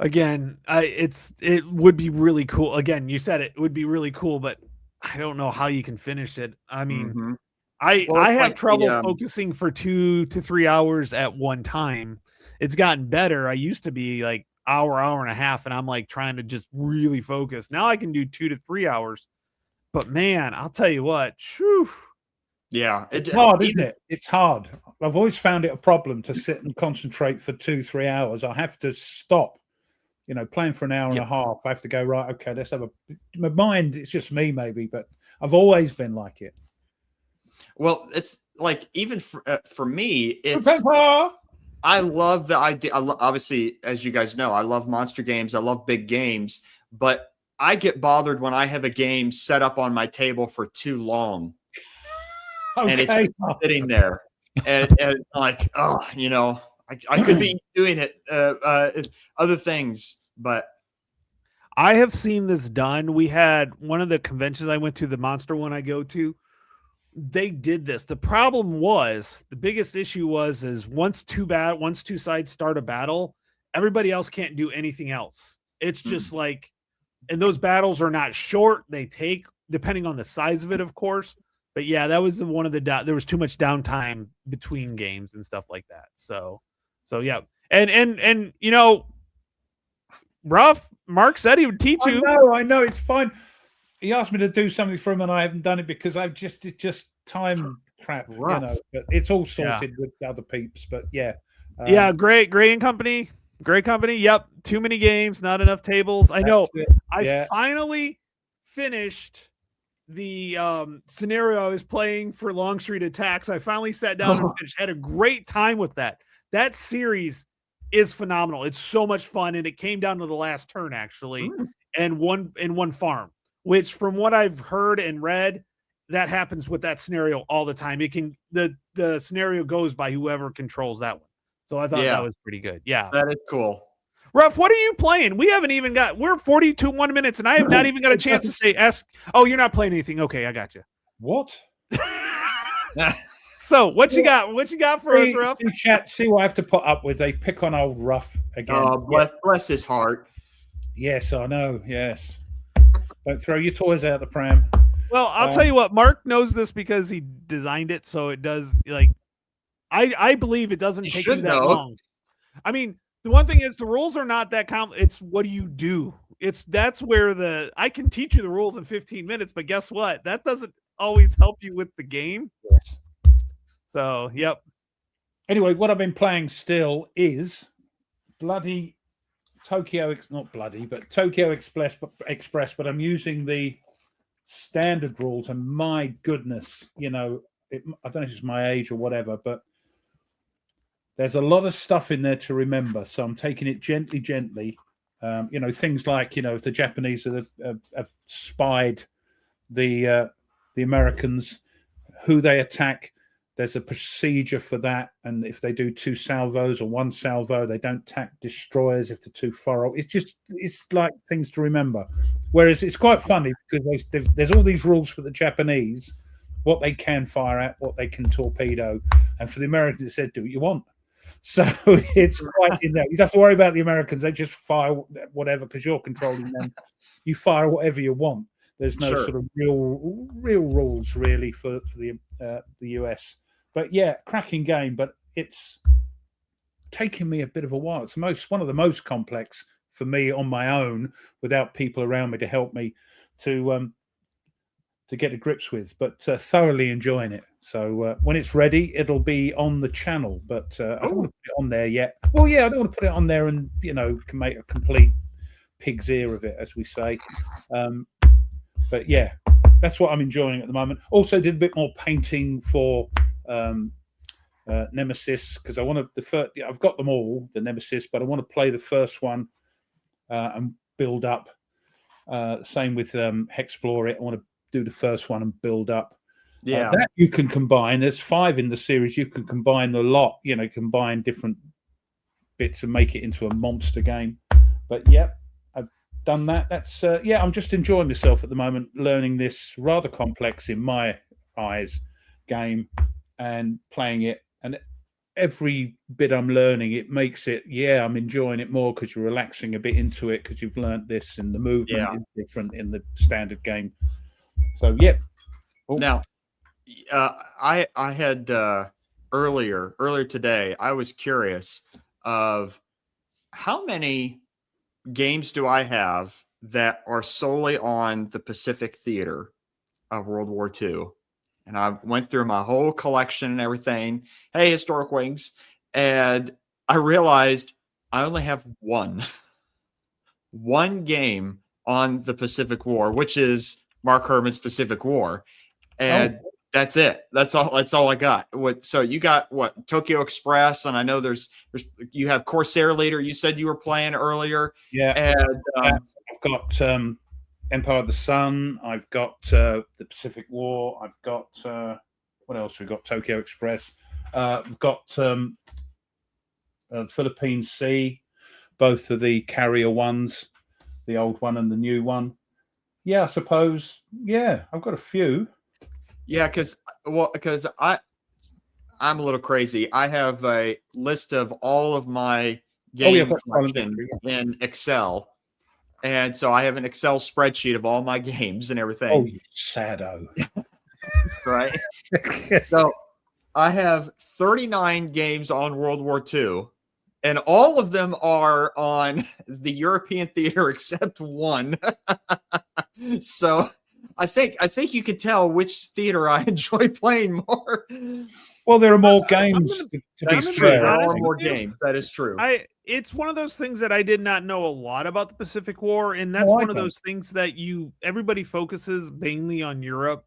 Again, it would be really cool. Again, you said it would be really cool, but I don't know how you can finish it. I mean, I have trouble focusing for 2 to 3 hours at one time. It's gotten better. I used to be hour and a half, and I'm trying to just really focus. Now I can do 2 to 3 hours, but man, I'll tell you what. Whew. Yeah, it's hard, isn't it? It's hard. I've always found it a problem to sit and concentrate for 2-3 hours. I have to stop. Playing for an hour and a half, I have to go, right, okay, let's have my mind, it's just me maybe, but I've always been like it. Well, it's even for me, it's, I love the idea. Obviously, as you guys know, I love monster games. I love big games, but I get bothered when I have a game set up on my table for too long. Okay. And it's just sitting there and I could be doing it, other things, but I have seen this done. We had one of the conventions I went to, the monster one I go to, they did this. The problem was, the biggest issue is once two sides start a battle, everybody else can't do anything else. It's just and those battles are not short. They take, depending on the size of it, of course. But yeah, that was one of there was too much downtime between games and stuff like that. So yeah. And Rough, Mark said he would teach you. I know, it's fine. He asked me to do something for him, and I haven't done it because it's just time crap, But it's all sorted with the other peeps. But Gray and Company, great company. Yep, too many games, not enough tables. I know. I finally finished the scenario I was playing for Longstreet Attacks. I finally sat down and finished. Had a great time with that. That series is phenomenal. It's so much fun, and it came down to the last turn actually, and one farm. Which, from what I've heard and read, that happens with that scenario all the time. It can the scenario goes by whoever controls that one. So I thought that was pretty good. Yeah, that is cool. Ruff, what are you playing? We haven't even got. We're 1 minutes, and I have not even got a chance to say. Oh, you're not playing anything. Okay, I got you. What? So what you got? What you got for us, Ruff? Chat. See what I have to put up with. They pick on old Ruff again. Oh, bless his heart. Yes, I know. Yes. Don't throw your toys out the pram. Well, I'll tell you what. Mark knows this because he designed it, so it does. Like, I believe it doesn't take you that long. I mean, the one thing is the rules are not that it's what do you do? That's where I can teach you the rules in 15 minutes, but guess what? That doesn't always help you with the game. Yes. So, yep. Anyway, what I've been playing still is bloody Tokyo Express, but I'm using the standard rules, and my goodness, I don't know if it's my age or whatever, but there's a lot of stuff in there to remember. So I'm taking it gently. Things like, if the Japanese have spied the Americans, who they attack, there's a procedure for that. And if they do 2 salvos or 1 salvo, they don't attack destroyers if they're too far off. It's like things to remember. Whereas it's quite funny because there's all these rules for the Japanese, what they can fire at, what they can torpedo. And for the Americans, it said, do what you want. So it's quite in there. You don't have to worry about the Americans. They just fire whatever because you're controlling them. You fire whatever you want. There's no sort of real rules really for the US. But yeah, cracking game. But it's taken me a bit of a while. It's one of the most complex for me on my own without people around me to help me to get to grips with. But thoroughly enjoying it. So when it's ready, it'll be on the channel. But I don't want to put it on there yet. Well, yeah, I don't want to put it on there and can make a complete pig's ear of it, as we say. But yeah, that's what I'm enjoying at the moment. Also did a bit more painting for Nemesis because I want to. I've got them all, the Nemesis, but I want to play the first one and build up. Same with Hexplore it. I want to do the first one and build up. Yeah, that you can combine. There's 5 in the series. You can combine the lot. Combine different bits and make it into a monster game. But yeah, I've done that. That's I'm just enjoying myself at the moment, learning this rather complex in my eyes game and playing it. And every bit I'm learning, it makes it. Yeah, I'm enjoying it more because you're relaxing a bit into it because you've learned this and the movement is different in the standard game. So yeah. Now, I had earlier today. I was curious of how many games do I have that are solely on the Pacific theater of World War II, and I went through my whole collection and everything. Hey, Historic Wings, and I realized I only have one game on the Pacific War, which is Mark Herman's Pacific War, and that's it. That's all I got. So you got what? Tokyo Express, and I know there's you have Corsair Leader. You said you were playing earlier. Yeah, and I've got Empire of the Sun. I've got the Pacific War. I've got what else? We've got Tokyo Express. We've got Philippine Sea, both of the carrier ones, the old one and the new one. Yeah, I suppose. Yeah, I've got a few. Yeah, because I'm a little crazy. I have a list of all of my game collection in Excel, and so I have an Excel spreadsheet of all my games and everything. Oh, you saddo! Right. So I have 39 games on World War II, and all of them are on the European theater except one. So I think you could tell which theater I enjoy playing more. Well, there are more I'm games gonna- to be That's I'm true. gonna be There honest are with more you. games. That is true. It's one of those things that I did not know a lot about the Pacific War, and that's No, I one of don't. those things that everybody focuses mainly on Europe,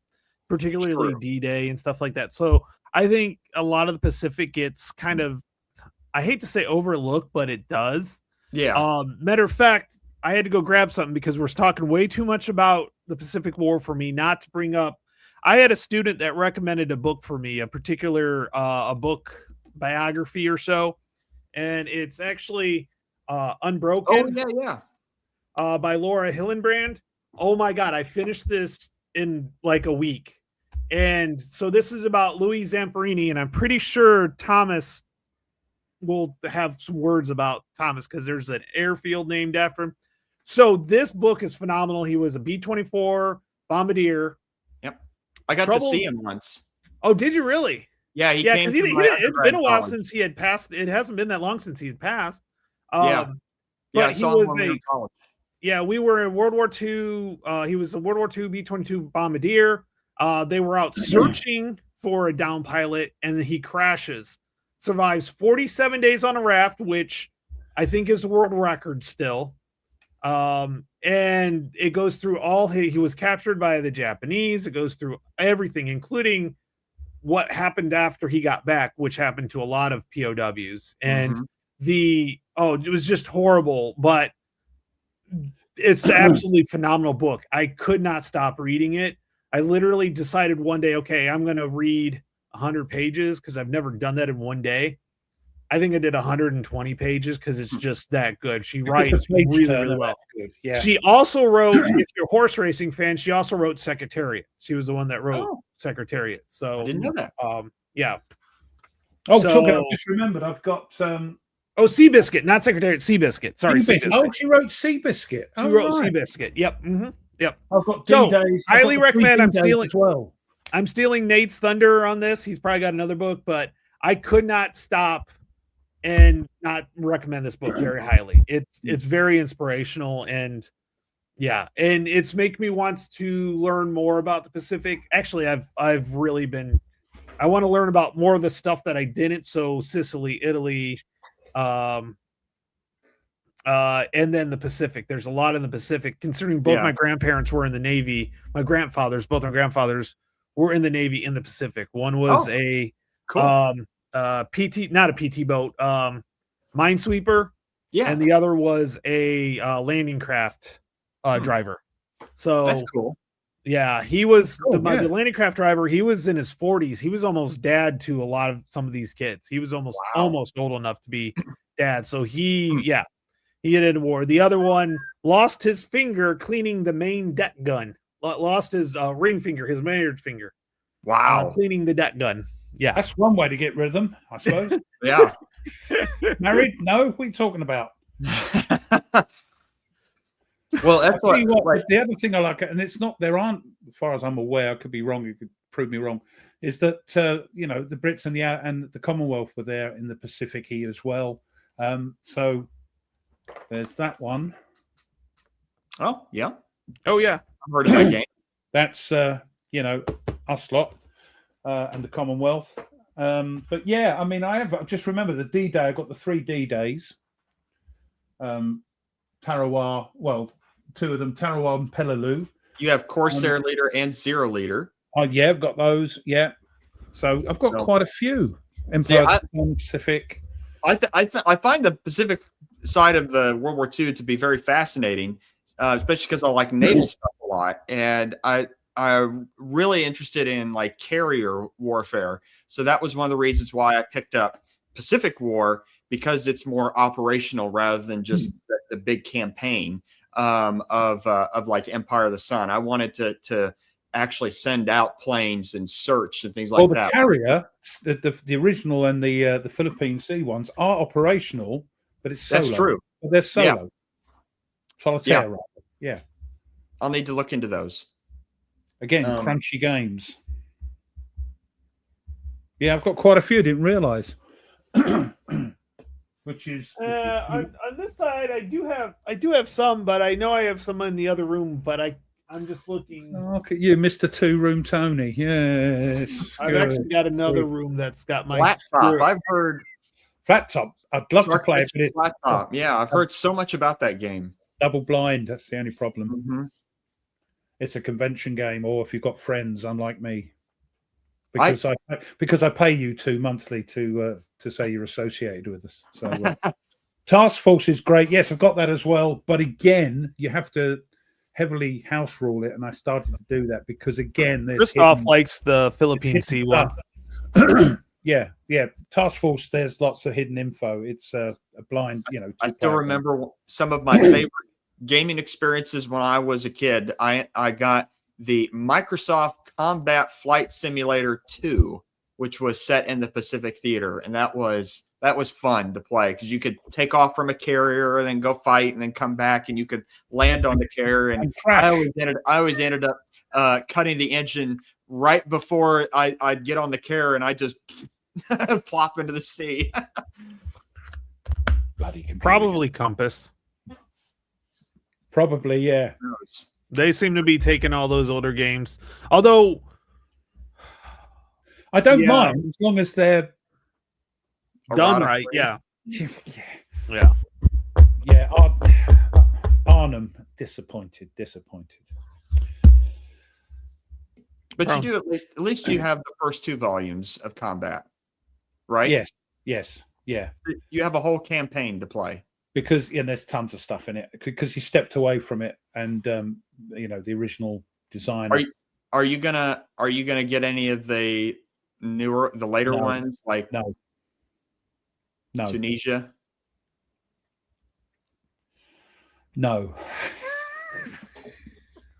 particularly True. D-Day and stuff like that. So I think a lot of the Pacific gets kind of, I hate to say overlooked, but it does. Yeah. Matter of fact, I had to go grab something because we're talking way too much about the Pacific War for me not to bring up. I had a student that recommended a book for me, a particular a book biography or so, and it's actually Unbroken Oh yeah. by Laura Hillenbrand. Oh my God, I finished this in like a week. And so this is about Louis Zamperini, and I'm pretty sure Thomas will have some words about Thomas because there's an airfield named after him. So this book is phenomenal. He was a B-24 bombardier. Yep. I got to see him once. Oh, did you really? Yeah, he Yeah, came because to my it's been a while undergrad college. since he had passed. It hasn't been that long since he had passed. Yeah. Yeah, I But he saw him was when we were in college. yeah, we were in World War II. He was a World War II B-22 bombardier. They were out searching for a down pilot, and then he crashes. Survives 47 days on a raft, which I think is world record still. And it goes through he was captured by the Japanese. It goes through everything, including what happened after he got back, which happened to a lot of POWs. And it was just horrible, but it's an absolutely phenomenal book. I could not stop reading it. I literally decided one day, okay, I'm going to read 100 pages because I've never done that in one day. I think I did 120 pages because it's just that good. She writes really, really well. Good. Yeah. She also wrote, if you're a horse racing fan, she also wrote Secretariat. She was the one that wrote Secretariat. So I didn't know that. Yeah. Oh, I just remembered. I've got Seabiscuit, not Secretariat, Seabiscuit. Sorry, Seabiscuit. Oh, she wrote Seabiscuit. She wrote Seabiscuit. Yep. Mm-hmm. Yep. I've got D-Days. Highly recommend. I'm stealing as well. I'm stealing Nate's thunder on this. He's probably got another book, but I could not stop and not recommend this book very highly. It's very inspirational, and it's make me want to learn more about the Pacific. Actually, I've really been. I want to learn about more of the stuff that I didn't. So Sicily, Italy, and then the Pacific. There's a lot in the Pacific, considering both my grandparents were in the Navy. Both my grandfathers were in the Navy in the Pacific. One was a PT, not a PT boat, minesweeper. Yeah. And the other was a landing craft driver. So that's cool. Yeah, he was the landing craft driver. He was in his 40s. He was almost dad to some of these kids. He was almost old enough to be dad. So he did a war. The other one lost his finger cleaning the main deck gun. Lost his ring finger, his marriage finger. Wow. Cleaning the deck gun. Yeah. That's one way to get rid of them, I suppose. Yeah. Married? No, what are you talking about? Well, that's the other thing I like, and it's not, there aren't, as far as I'm aware, I could be wrong, you could prove me wrong, is that, the Brits and the Commonwealth were there in the Pacific as well. So there's that one. Oh, yeah. Oh, yeah. I've heard of that game. That's, us lot and the Commonwealth. But yeah, I mean, I just remember the D-Day. I got the 3 D-Days. Tarawa, well, 2 of them, Tarawa and Peleliu. You have Corsair Leader and Zero Leader. Oh, yeah, I've got those. Yeah. So I've got quite a few. Empire Pacific. I find the Pacific side of the World War II to be very fascinating, especially because I like naval stuff a lot. And I'm really interested in like carrier warfare. So that was one of the reasons why I picked up Pacific War, because it's more operational rather than just the big campaign of like Empire of the Sun. I wanted to actually send out planes and search and things like that. Carrier, the original and the Philippine Sea ones are operational, but it's solo. That's true. But they're solo. Solitaire, rather. Yeah. I'll need to look into those. Again, crunchy games. Yeah, I've got quite a few. I didn't realize. Which is on this side, I do have some, but I know I have some in the other room. But I'm just looking. Oh, look at you, Mr. Two-Room Tony. Yes. I've good. actually got another room that's got my Flat top. I've heard Flat Top. I'd love to play it, but it's Flat top. Yeah, I've heard so much about that game. double blind. That's the only problem. Mm-hmm. It's a convention game, or if you've got friends, unlike me. Because I pay you two monthly to say you're associated with us. So Task Force is great. Yes, I've got that as well. But again, you have to heavily house rule it, and I started to do that because again, there's Christoph likes the Philippine Sea one. Yeah. Task Force. There's lots of hidden info. It's a blind. I still remember some of my favorite gaming experiences when I was a kid. I got the Microsoft Combat Flight Simulator 2, which was set in the Pacific Theater, and that was fun to play because you could take off from a carrier and then go fight and then come back and you could land on the carrier. And I always ended up cutting the engine right before I'd get on the carrier, and I just plop into the sea. Bloody Probably Compass. Probably, yeah. They seem to be taking all those older games. Although I don't mind as long as they're done right. Yeah. Arnhem, disappointed. But you do at least you have the first 2 volumes of Combat, right? Yes. Yeah. You have a whole campaign to play. Because there's tons of stuff in it. Because you stepped away from it, and the original design. Are you gonna get any of the later ones like no Tunisia? No.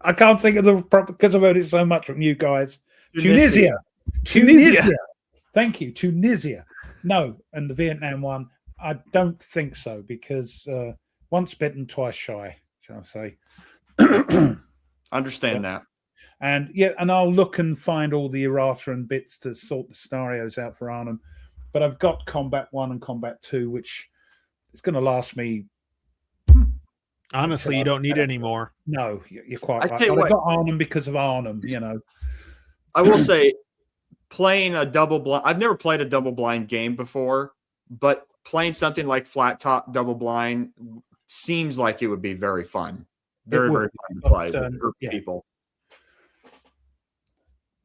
I can't think of the proper because I've heard it so much from you guys. Tunisia. Thank you, Tunisia. No, and the Vietnam one. I don't think so because once bitten, twice shy, shall I say? Understand that. And I'll look and find all the errata and bits to sort the scenarios out for Arnhem. But I've got Combat 1 and Combat 2, which is going to last me. Honestly, you don't need any more. No, you're quite right. I've got Arnhem because of Arnhem, I will say, playing a double blind. I've never played a double blind game before, but playing something like Flat Top Double Blind seems like it would be very fun. Very fun to play with a group of people.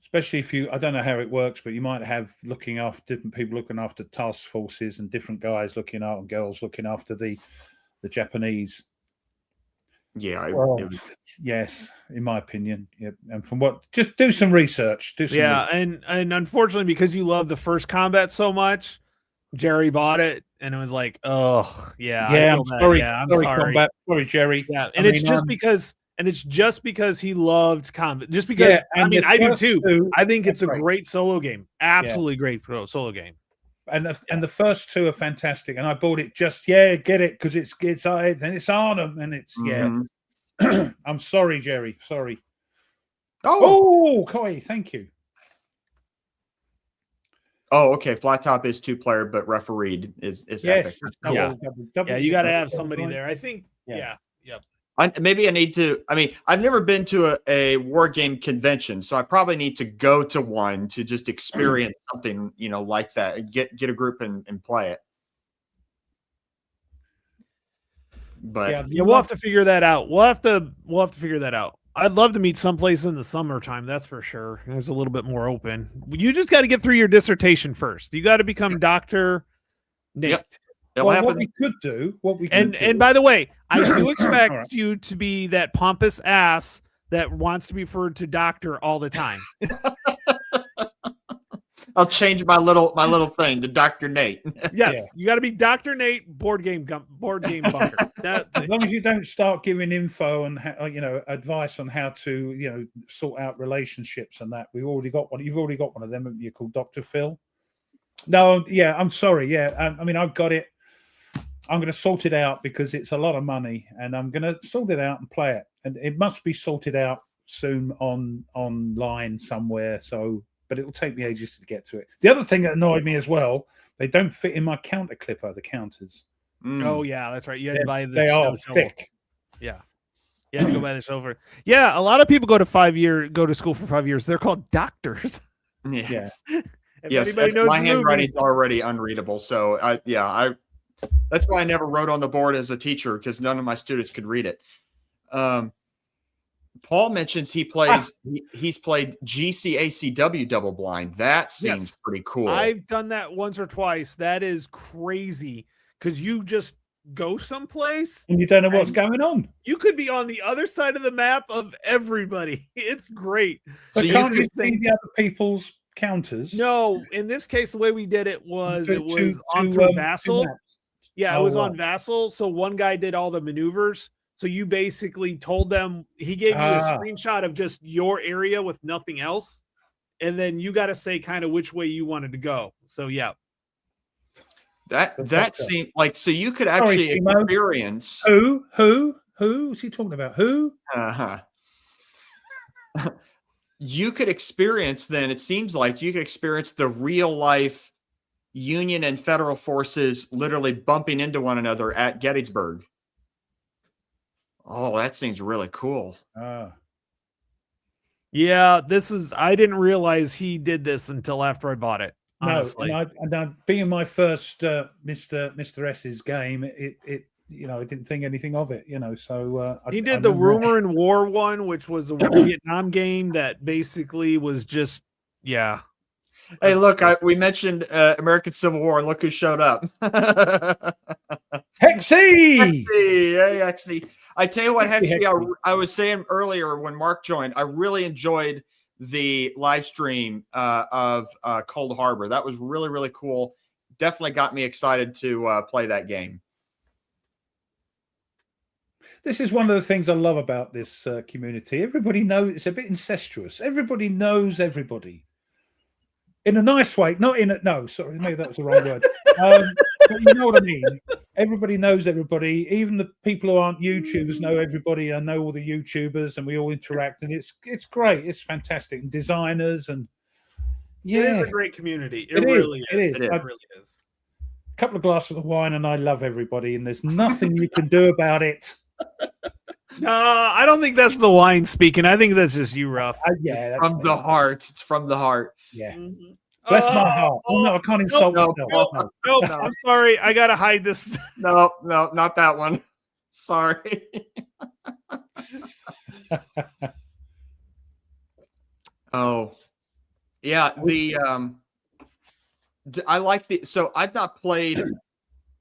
Especially if I don't know how it works, but you might have different people looking after task forces and different guys and girls looking after the Japanese. Yeah. Yes, in my opinion. Yeah. And just do some research. And unfortunately, because you love the first Combat so much, Jerry bought it and it was like, oh yeah. I'm sorry. I'm sorry. Combat. Sorry, Jerry. Yeah. And it's just because he loved Combat. Just because I do too. I think it's a great solo game. Absolutely great solo game. And the first 2 are fantastic. And I bought it get it because it's Arnhem and it's I'm sorry, Jerry. Sorry. Oh, Koi, thank you. Oh, okay. Flat Top is 2-player, but refereed is yes. Double, you got to have somebody there. I think. Yeah. Maybe I need to. I mean, I've never been to a war game convention, so I probably need to go to one to just experience something, like that. Get a group and play it. But we'll have to figure that out. We'll have to figure that out. I'd love to meet someplace in the summertime. That's for sure. There's a little bit more open. You just got to get through your dissertation first. You got to become Dr. Nate. Yep. What we could do. And by the way, I do expect you to be that pompous ass that wants to be referred to doctor all the time. I'll change my little thing to Dr. Nate. Yes, you got to be Dr. Nate, board game bunker. As long as you don't start giving info and advice on how to sort out relationships and that. We've already got one. You've already got one of them. You're called Dr. Phil. No, I'm sorry. Yeah, I mean I've got it. I'm going to sort it out because it's a lot of money, and I'm going to sort it out and play it. And it must be sorted out soon online somewhere. But it'll take me ages to get to it. The other thing that annoyed me as well, they don't fit in my counter clipper, the counters. Oh yeah, that's right. You had to buy they are thick. Yeah. You have to go buy the chauffeur. Yeah, a lot of people go to school for 5 years. They're called doctors. Yeah. If Yes, anybody knows my the movie- handwriting's already unreadable. So that's why I never wrote on the board as a teacher, because none of my students could read it. Paul mentions he's played GCACW double blind. That seems Yes. pretty cool. I've done that once or twice. That is crazy because you just go someplace. And you don't know what's going on. You could be on the other side of the map of everybody. It's great. But So you can't you could see think- the other people's counters? No, in this case, the way we did it was To- it was to- on to, through two Vassal. maps. Yeah, it Oh, was on right. Vassal. So one guy did all the maneuvers. So you basically told them, he gave you a screenshot of just your area with nothing else. And then you got to say kind of which way you wanted to go. So yeah. that seemed like, so you could actually Timo. experience. Who's he talking about? Who? You could experience, then it seems like you could experience the real life Union and federal forces literally bumping into one another at Gettysburg. Oh, that seems really cool. Yeah, I didn't realize he did this until after I bought it. Honestly. No, and being my first Mr. S's game, it I didn't think anything of it, So he did the Rumor and War one, which was a Vietnam game that basically was just, yeah. Hey, look, we mentioned American Civil War, and look who showed up. Hexy! Hey, Hexy. I tell you what, Hexy, I was saying earlier when Mark joined, I really enjoyed the live stream of Cold Harbor. That was really, really cool. Definitely got me excited to play that game. This is one of the things I love about this community. Everybody knows, it's a bit incestuous. Everybody knows everybody. In a nice way, not in a, no, sorry, maybe that was the wrong word. But you know what I mean? Everybody knows everybody. Even the people who aren't YouTubers know everybody. I know all the YouTubers, and we all interact, and it's great. It's fantastic. And designers, and It is a great community. It is. really It is. is. It really is. A couple of glasses of wine, and I love everybody, and there's nothing you can do about it. No, I don't think that's the wine speaking. I think that's just you, Ruff. Yeah, that's From the heart. It's from the heart. Yeah. Mhm. Bless my heart. Oh, no, I can't insult no, myself. No. Nope, I'm sorry. I gotta hide this. No, not that one. Sorry. Oh, yeah. I like so I've not played.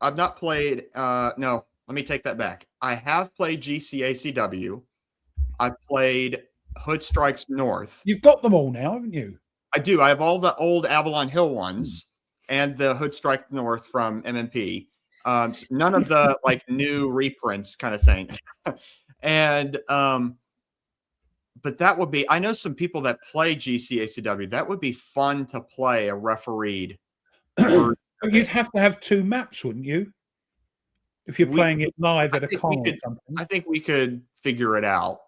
No, let me take that back. I have played GCACW. I've played Hood Strikes North. You've got them all now, haven't you? I do. I have all the old Avalon Hill ones and the Hood Strike North from MMP. None of the like new reprints kind of thing. And but that would be, I know some people that play GCACW. That would be fun to play a refereed. You'd have to have two maps, wouldn't you? If you're playing it live at a con or something. I think we could figure it out.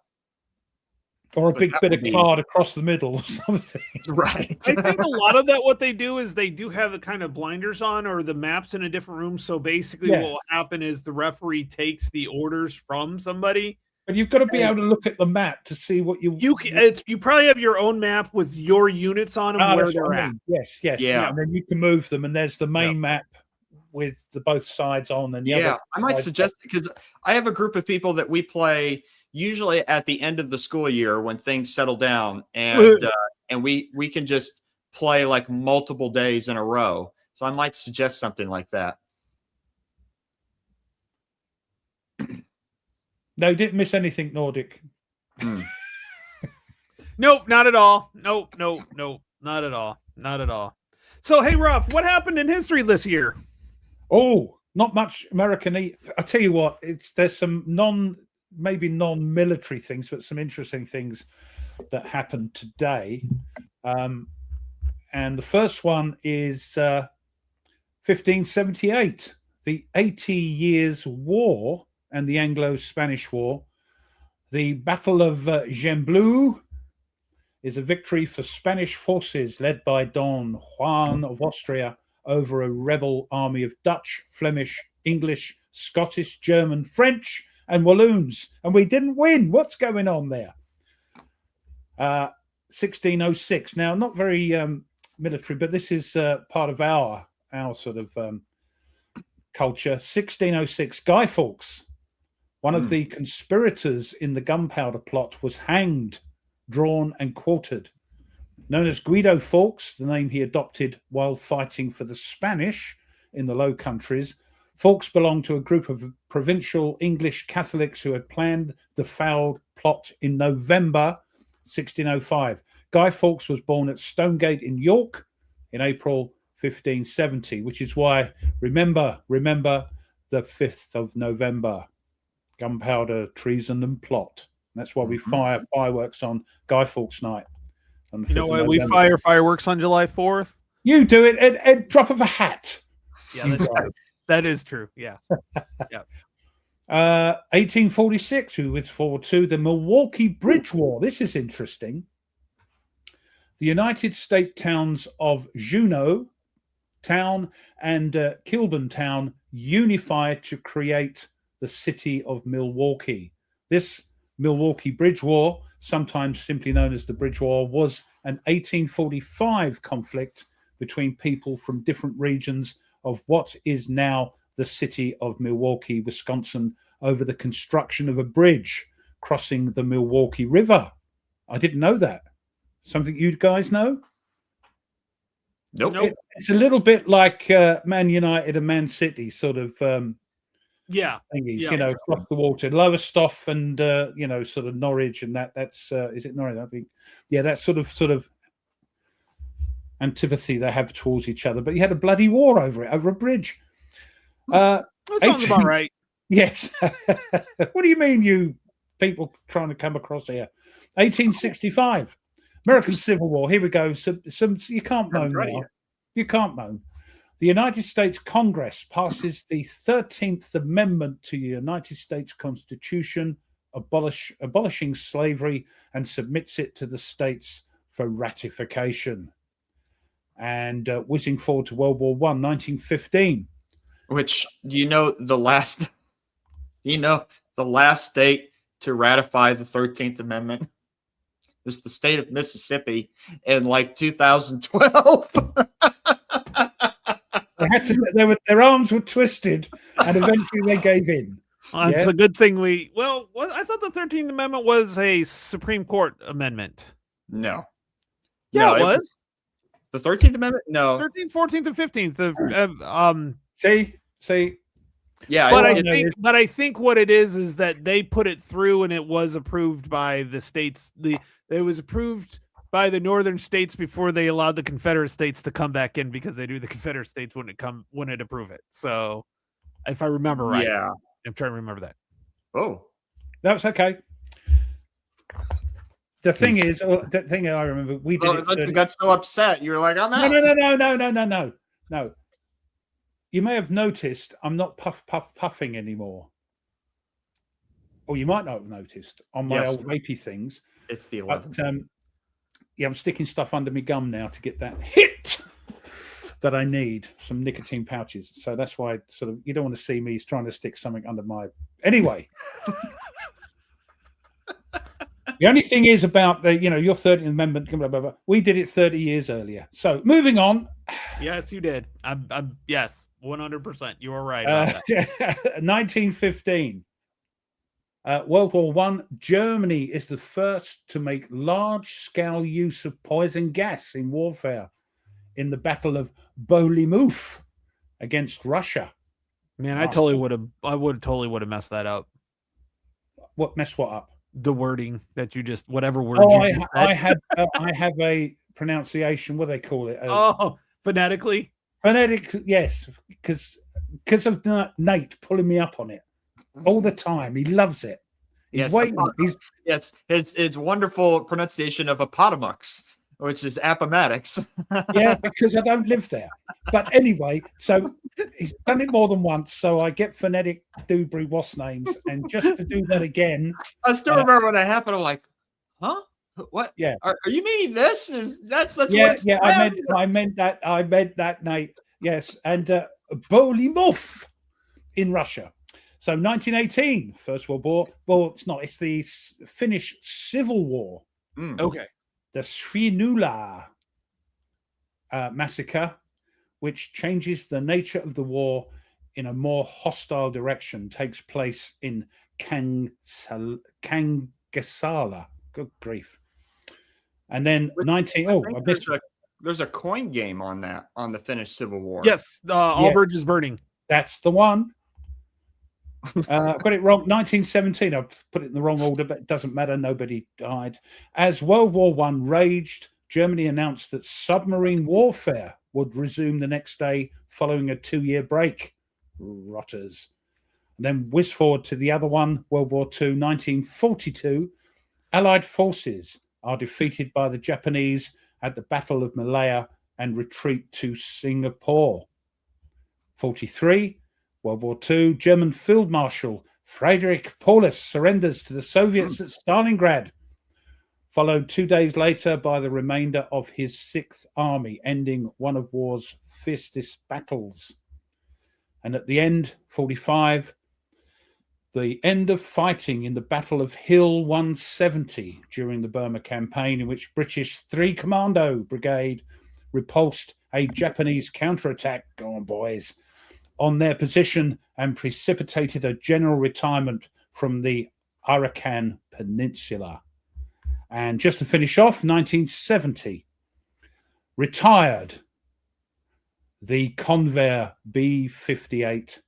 Or a big bit of card across the middle or something. Right. I think a lot of that, what they do is they do have a kind of blinders on or the maps in a different room. So basically what will happen is the referee takes the orders from somebody. But you've got to be able to look at the map to see what you probably have your own map with your units on them where they're at. Yes. Yeah. And then you can move them, and there's the main map with both sides on. And the other I might suggest, because I have a group of people that we play usually at the end of the school year when things settle down, and we can just play like multiple days in a row. So I might suggest something like that. No, didn't miss anything, Nordic. Nope, not at all. Nope, not at all. Not at all. So, hey, Ruff, what happened in history this year? Oh, not much American. I tell you what, there's some maybe non-military things, but some interesting things that happened today. And the first one is 1578, the 80 Years' War and the Anglo-Spanish War. The Battle of Gembloux is a victory for Spanish forces led by Don Juan of Austria over a rebel army of Dutch, Flemish, English, Scottish, German, French, and Walloons, and we didn't win. What's going on there? 1606. Now, not very military, but this is part of our sort of culture. 1606. Guy Fawkes, one of the conspirators in the gunpowder plot, was hanged, drawn, and quartered. Known as Guido Fawkes, the name he adopted while fighting for the Spanish in the Low Countries, Fawkes belonged to a group of provincial English Catholics who had planned the foul plot in November 1605. Guy Fawkes was born at Stonegate in York in April 1570, which is why, remember the 5th of November, gunpowder, treason, and plot. That's why we fire fireworks on Guy Fawkes Night. You know why we fire fireworks on July 4th? You do it at drop of a hat. Yeah, that's true. That is true. Yeah. Yeah. 1846, we went forward to the Milwaukee Bridge War. This is interesting. The United States towns of Juneau Town and Kilburn Town unified to create the city of Milwaukee. This Milwaukee Bridge War, sometimes simply known as the Bridge War, was an 1845 conflict between people from different regions of what is now the city of Milwaukee, Wisconsin, over the construction of a bridge crossing the Milwaukee River. I didn't know that. Something you guys know? Nope. It's a little bit like Man United and Man City sort of thingies, you know, across the water. Lowestoft and you know, sort of Norwich, and that's is it Norwich? I think, yeah, that's sort of antipathy they have towards each other. But you had a bloody war over it, over a bridge. That sounds about right. Yes. What do you mean, you people trying to come across here? 1865, American Civil War. Here we go. Some you can't moan now. You can't moan. The United States Congress passes the 13th Amendment to the United States Constitution, abolishing slavery, and submits it to the states for ratification. And whizzing forward to World War I, 1915. Which, the last state to ratify the 13th Amendment was the state of Mississippi in like 2012. Their arms were twisted, and eventually they gave in. Well, it's a good thing I thought the 13th Amendment was a Supreme Court amendment. No. Yeah, no, it was. The 13th Amendment? No. 13th, 14th, and 15th. See. Yeah, but I think what it is that they put it through and it was approved by the states. It was approved by the northern states before they allowed the Confederate states to come back in, because they knew the Confederate states wouldn't approve it. So, if I remember right, yeah, I'm trying to remember that. Oh, that's okay. The thing is, the thing I remember, we did. You got so upset. You were like, "I'm out." No. You may have noticed I'm not puffing anymore. Or you might not have noticed on my old vapey things. It's the 11th. I'm sticking stuff under my gum now to get that hit that I need, some nicotine pouches. So that's why you don't want to see me trying to stick something under my... Anyway. The only thing is about your 13th Amendment, blah, blah, blah. We did it 30 years earlier. So moving on. Yes, you did. I'm yes, 100%. You were right about that. 1915. World War I. Germany is the first to make large-scale use of poison gas in warfare in the Battle of Bourlamauf against Russia. Man, I would totally would have messed that up. What messed what up? The wording that you just whatever word. I have a pronunciation. What do they call it? Phonetically. Phonetic, yes, because of Nate pulling me up on it all the time. He loves it. He's waiting. It's wonderful pronunciation of Appomattox, which is Appomattox. Yeah, because I don't live there. But anyway, so he's done it more than once. So I get phonetic Dewberry Wass names, and just to do that again, I still remember when that happened. I'm like, huh? What? Yeah. Are you meaning this? That's yeah. I meant that, Nate. Yes, and Bourlamauf in Russia. So 1918, First World War. Well, it's not. It's the Finnish Civil War. Okay. The Svinula massacre, which changes the nature of the war in a more hostile direction, takes place in Kangasala. Good grief. And then there's a coin game on that, on the Finnish Civil War. Yes, Allbridge is burning. That's the one. I've got it wrong. 1917. I've put it in the wrong order, but it doesn't matter. Nobody died. As World War I raged, Germany announced that submarine warfare would resume the next day following a 2-year break. Rotters. And then whiz forward to the other one, World War II, 1942. Allied forces are defeated by the Japanese at the Battle of Malaya and retreat to Singapore. 43. World War II, German Field Marshal Friedrich Paulus surrenders to the Soviets at Stalingrad, followed 2 days later by the remainder of his 6th Army, ending one of war's fiercest battles. And at the end, 45, the end of fighting in the Battle of Hill 170 during the Burma campaign, in which British 3 Commando Brigade repulsed a Japanese counterattack, go on boys, on their position and precipitated a general retirement from the Arakan Peninsula. And just to finish off, 1970, retired the Convair B-58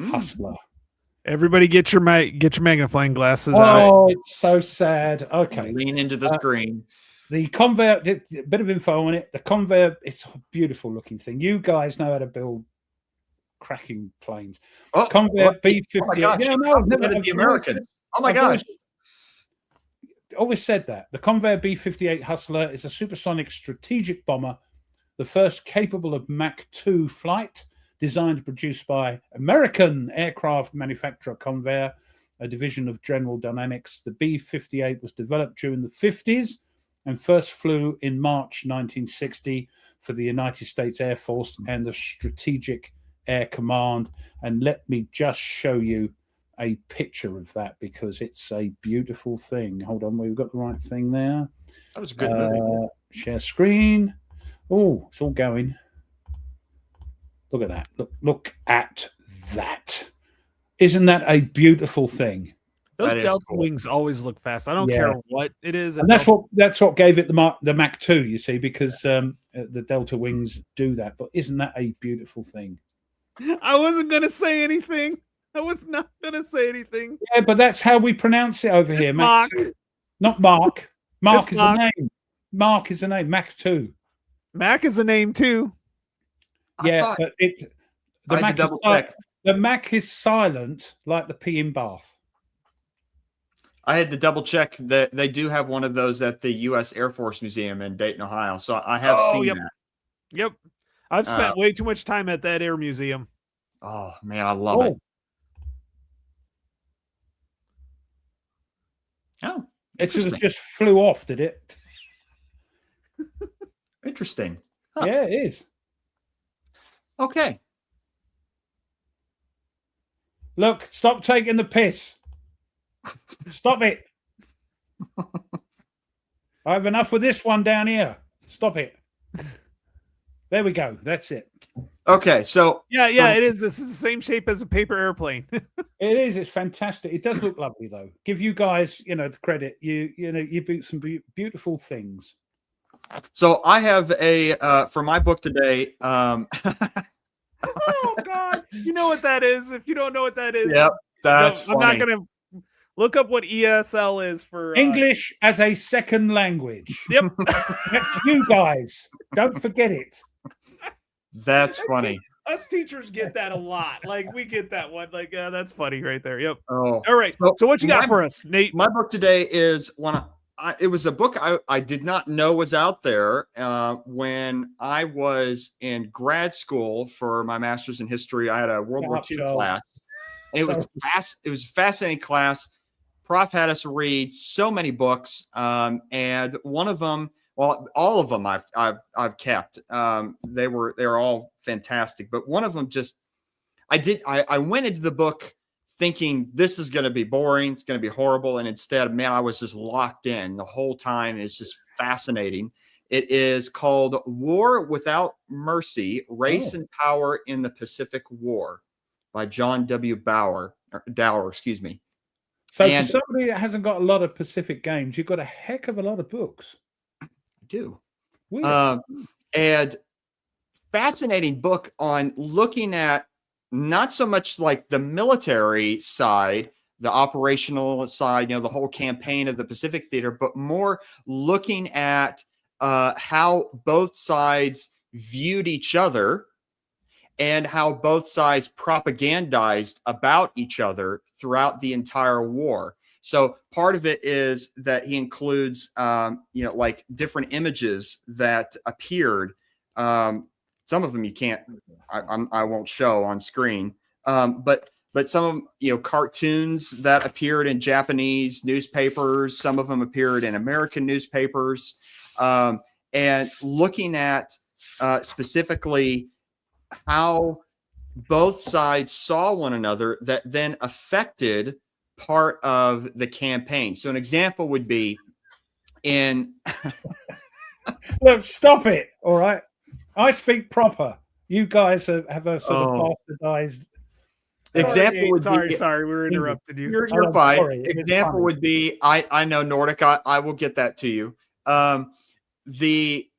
Hustler. Everybody get your magnifying glasses Oh, out. it's so sad. Okay. Lean into the screen. The Convair, a bit of info on it. The Convair, it's a beautiful looking thing. You guys know how to build cracking planes. Convair B-58. Oh my gosh, the Americans. Oh my gosh. Always said that. The Convair B-58 Hustler is a supersonic strategic bomber, the first capable of Mach 2 flight, designed and produced by American aircraft manufacturer Convair, a division of General Dynamics. The B-58 was developed during the 50s and first flew in March 1960 for the United States Air Force and the Strategic Air Command. And let me just show you a picture of that because it's a beautiful thing. Hold on, we've got the right thing there. That was a good movie. Share screen. Oh, it's all going. Look at that. Look at that. Isn't that a beautiful thing? Those Delta wings always look fast. I don't care what it is. And that's what gave it the Mach 2, you see, because the Delta wings do that. But isn't that a beautiful thing? I wasn't going to say anything. I was not going to say anything. Yeah, but that's how we pronounce it over here. Mach 2. Not Mark. Mark is a name. Mark is a name. Mach 2. Mac is a name too. Yeah, but the Mac is silent like the P in Bath. I had to double check that they do have one of those at the U.S. Air Force Museum in Dayton, Ohio. So I have seen that. Yep. I've spent way too much time at that Air Museum. Oh, man, I love it. Oh, it just flew off, did it? Interesting. Huh. Yeah, it is. Okay. Look, stop taking the piss. Stop it. I have enough with this one down here. Stop it. There we go. That's it. Okay, so yeah, it is. This is the same shape as a paper airplane. It is. It's fantastic. It does look lovely, though. Give you guys, the credit. You built some beautiful things. So I have for my book today. Oh God! You know what that is? If you don't know what that is, yep, that's. I'm not gonna look up what ESL is for English as a second language. Yep, that's you guys. Don't forget it. That's funny. Us teachers get that a lot. Like we get that one. Like that's funny right there. Yep. Oh, all right. So what you got for us, Nate? My book today is it was a book I did not know was out there when I was in grad school for my master's in history. I had a World War II class. And it was a fascinating class. Prof had us read so many books, and one of them, well, all of them I've kept. They were all fantastic, but one of them I went into the book thinking this is going to be boring, it's going to be horrible, and instead, man, I was just locked in the whole time. It's just fascinating. It is called War Without Mercy: Race and Power in the Pacific War by John W. Dower, excuse me. So for somebody that hasn't got a lot of Pacific games, you've got a heck of a lot of books. I do. Weird. And fascinating book on looking at not so much like the military side, the operational side, the whole campaign of the Pacific Theater, but more looking at how both sides viewed each other and how both sides propagandized about each other throughout the entire war. So part of it is that he includes, like different images that appeared. Some of them you can't, I won't show on screen. But some of them, cartoons that appeared in Japanese newspapers. Some of them appeared in American newspapers. And looking at specifically how both sides saw one another that then affected part of the campaign. So an example would be in look, stop it. All right. I speak proper. You guys have a sort of bastardized example would be sorry, we were interrupted you. You're fine. Example would be I know Nordic. I will get that to you. The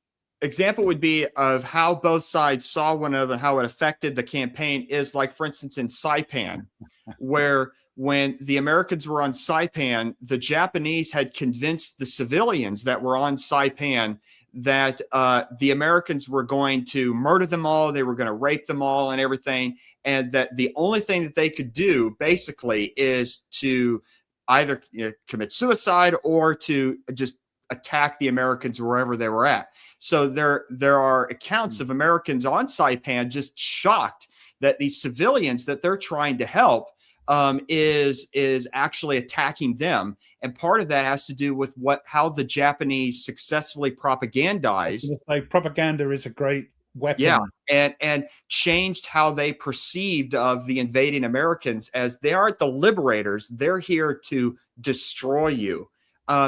example would be of how both sides saw one another and how it affected the campaign is like, for instance, in Saipan, where when the Americans were on Saipan, the Japanese had convinced the civilians that were on Saipan that the Americans were going to murder them all, they were going to rape them all and everything, and that the only thing that they could do basically is to either commit suicide or to just attack the Americans wherever they were at. So there are accounts of Americans on Saipan just shocked that these civilians that they're trying to help is actually attacking them. And part of that has to do with how the Japanese successfully propagandized. Like propaganda is a great weapon. Yeah, and changed how they perceived of the invading Americans as they aren't the liberators. They're here to destroy you.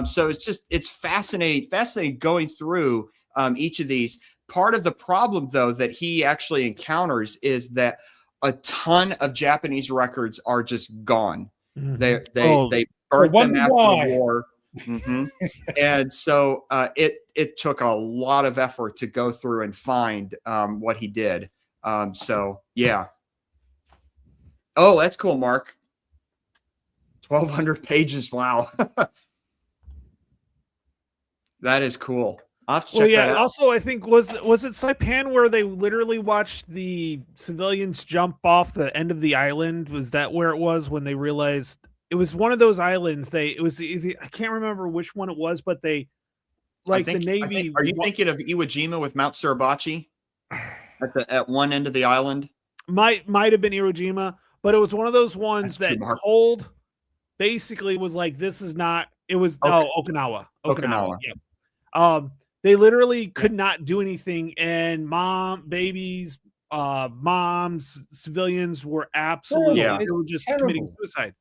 So it's fascinating going through each of these. Part of the problem, though, that he actually encounters is that a ton of Japanese records are just gone. Mm-hmm. They burnt them after the war. Mm-hmm. And so it took a lot of effort to go through and find what he did. So yeah. Oh, that's cool, Mark. 1,200 pages. Wow. That is cool. I'll have to check that out. Also, I think was it Saipan where they literally watched the civilians jump off the end of the island? Was that where it was when they realized it was one of those islands? I can't remember which one it was, but the Navy. Are you thinking of Iwo Jima with Mount Suribachi at one end of the island? Might have been Iwo Jima, but it was one of those ones that Cold basically was like, this is not. It was Okinawa. Yeah. They literally could not do anything, and babies, moms, civilians were absolutely they were just committing suicide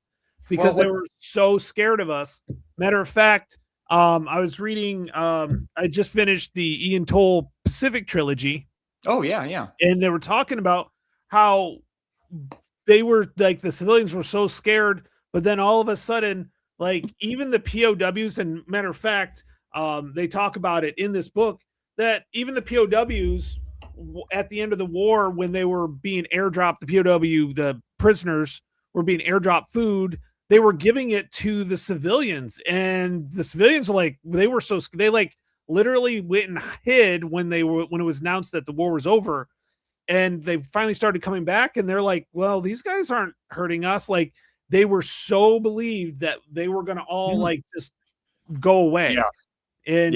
because they were so scared of us. Matter of fact, I was reading. I just finished the Ian Toll Pacific trilogy. Oh yeah, and they were talking about how they were like the civilians were so scared, but then all of a sudden, like even the POWs, and matter of fact. They talk about it in this book that even the POWs at the end of the war, when they were being airdropped, the prisoners were being airdropped food. They were giving it to the civilians, and the civilians they literally went and hid when it was announced that the war was over, and they finally started coming back, and they're like, well, these guys aren't hurting us. Like they were so believed that they were going to all just go away. Yeah. And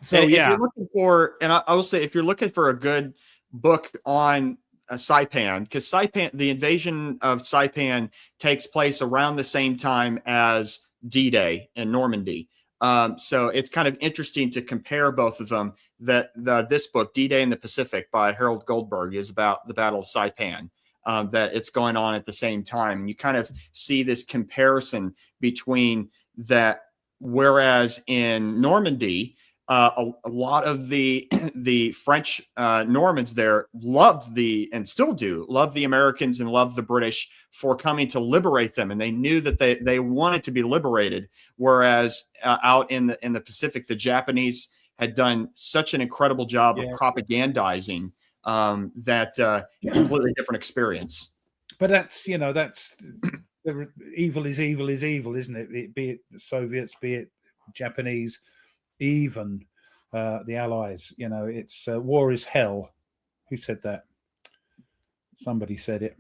so if you're looking for, and I will say, if you're looking for a good book on Saipan, because Saipan, the invasion of Saipan takes place around the same time as D-Day in Normandy. So it's kind of interesting to compare both of them. This book, D-Day in the Pacific by Harold Goldberg, is about the Battle of Saipan. that it's going on at the same time. And you kind of see this comparison between that. Whereas in Normandy, a lot of the French Normans there loved and still do love the Americans and love the British for coming to liberate them, and they knew that they wanted to be liberated. Whereas out in the Pacific, the Japanese had done such an incredible job of propagandizing that completely different experience. But that's evil is evil is evil, isn't it? Be it the Soviets, be it Japanese, even the Allies. It's war is hell. Who said that? Somebody said it.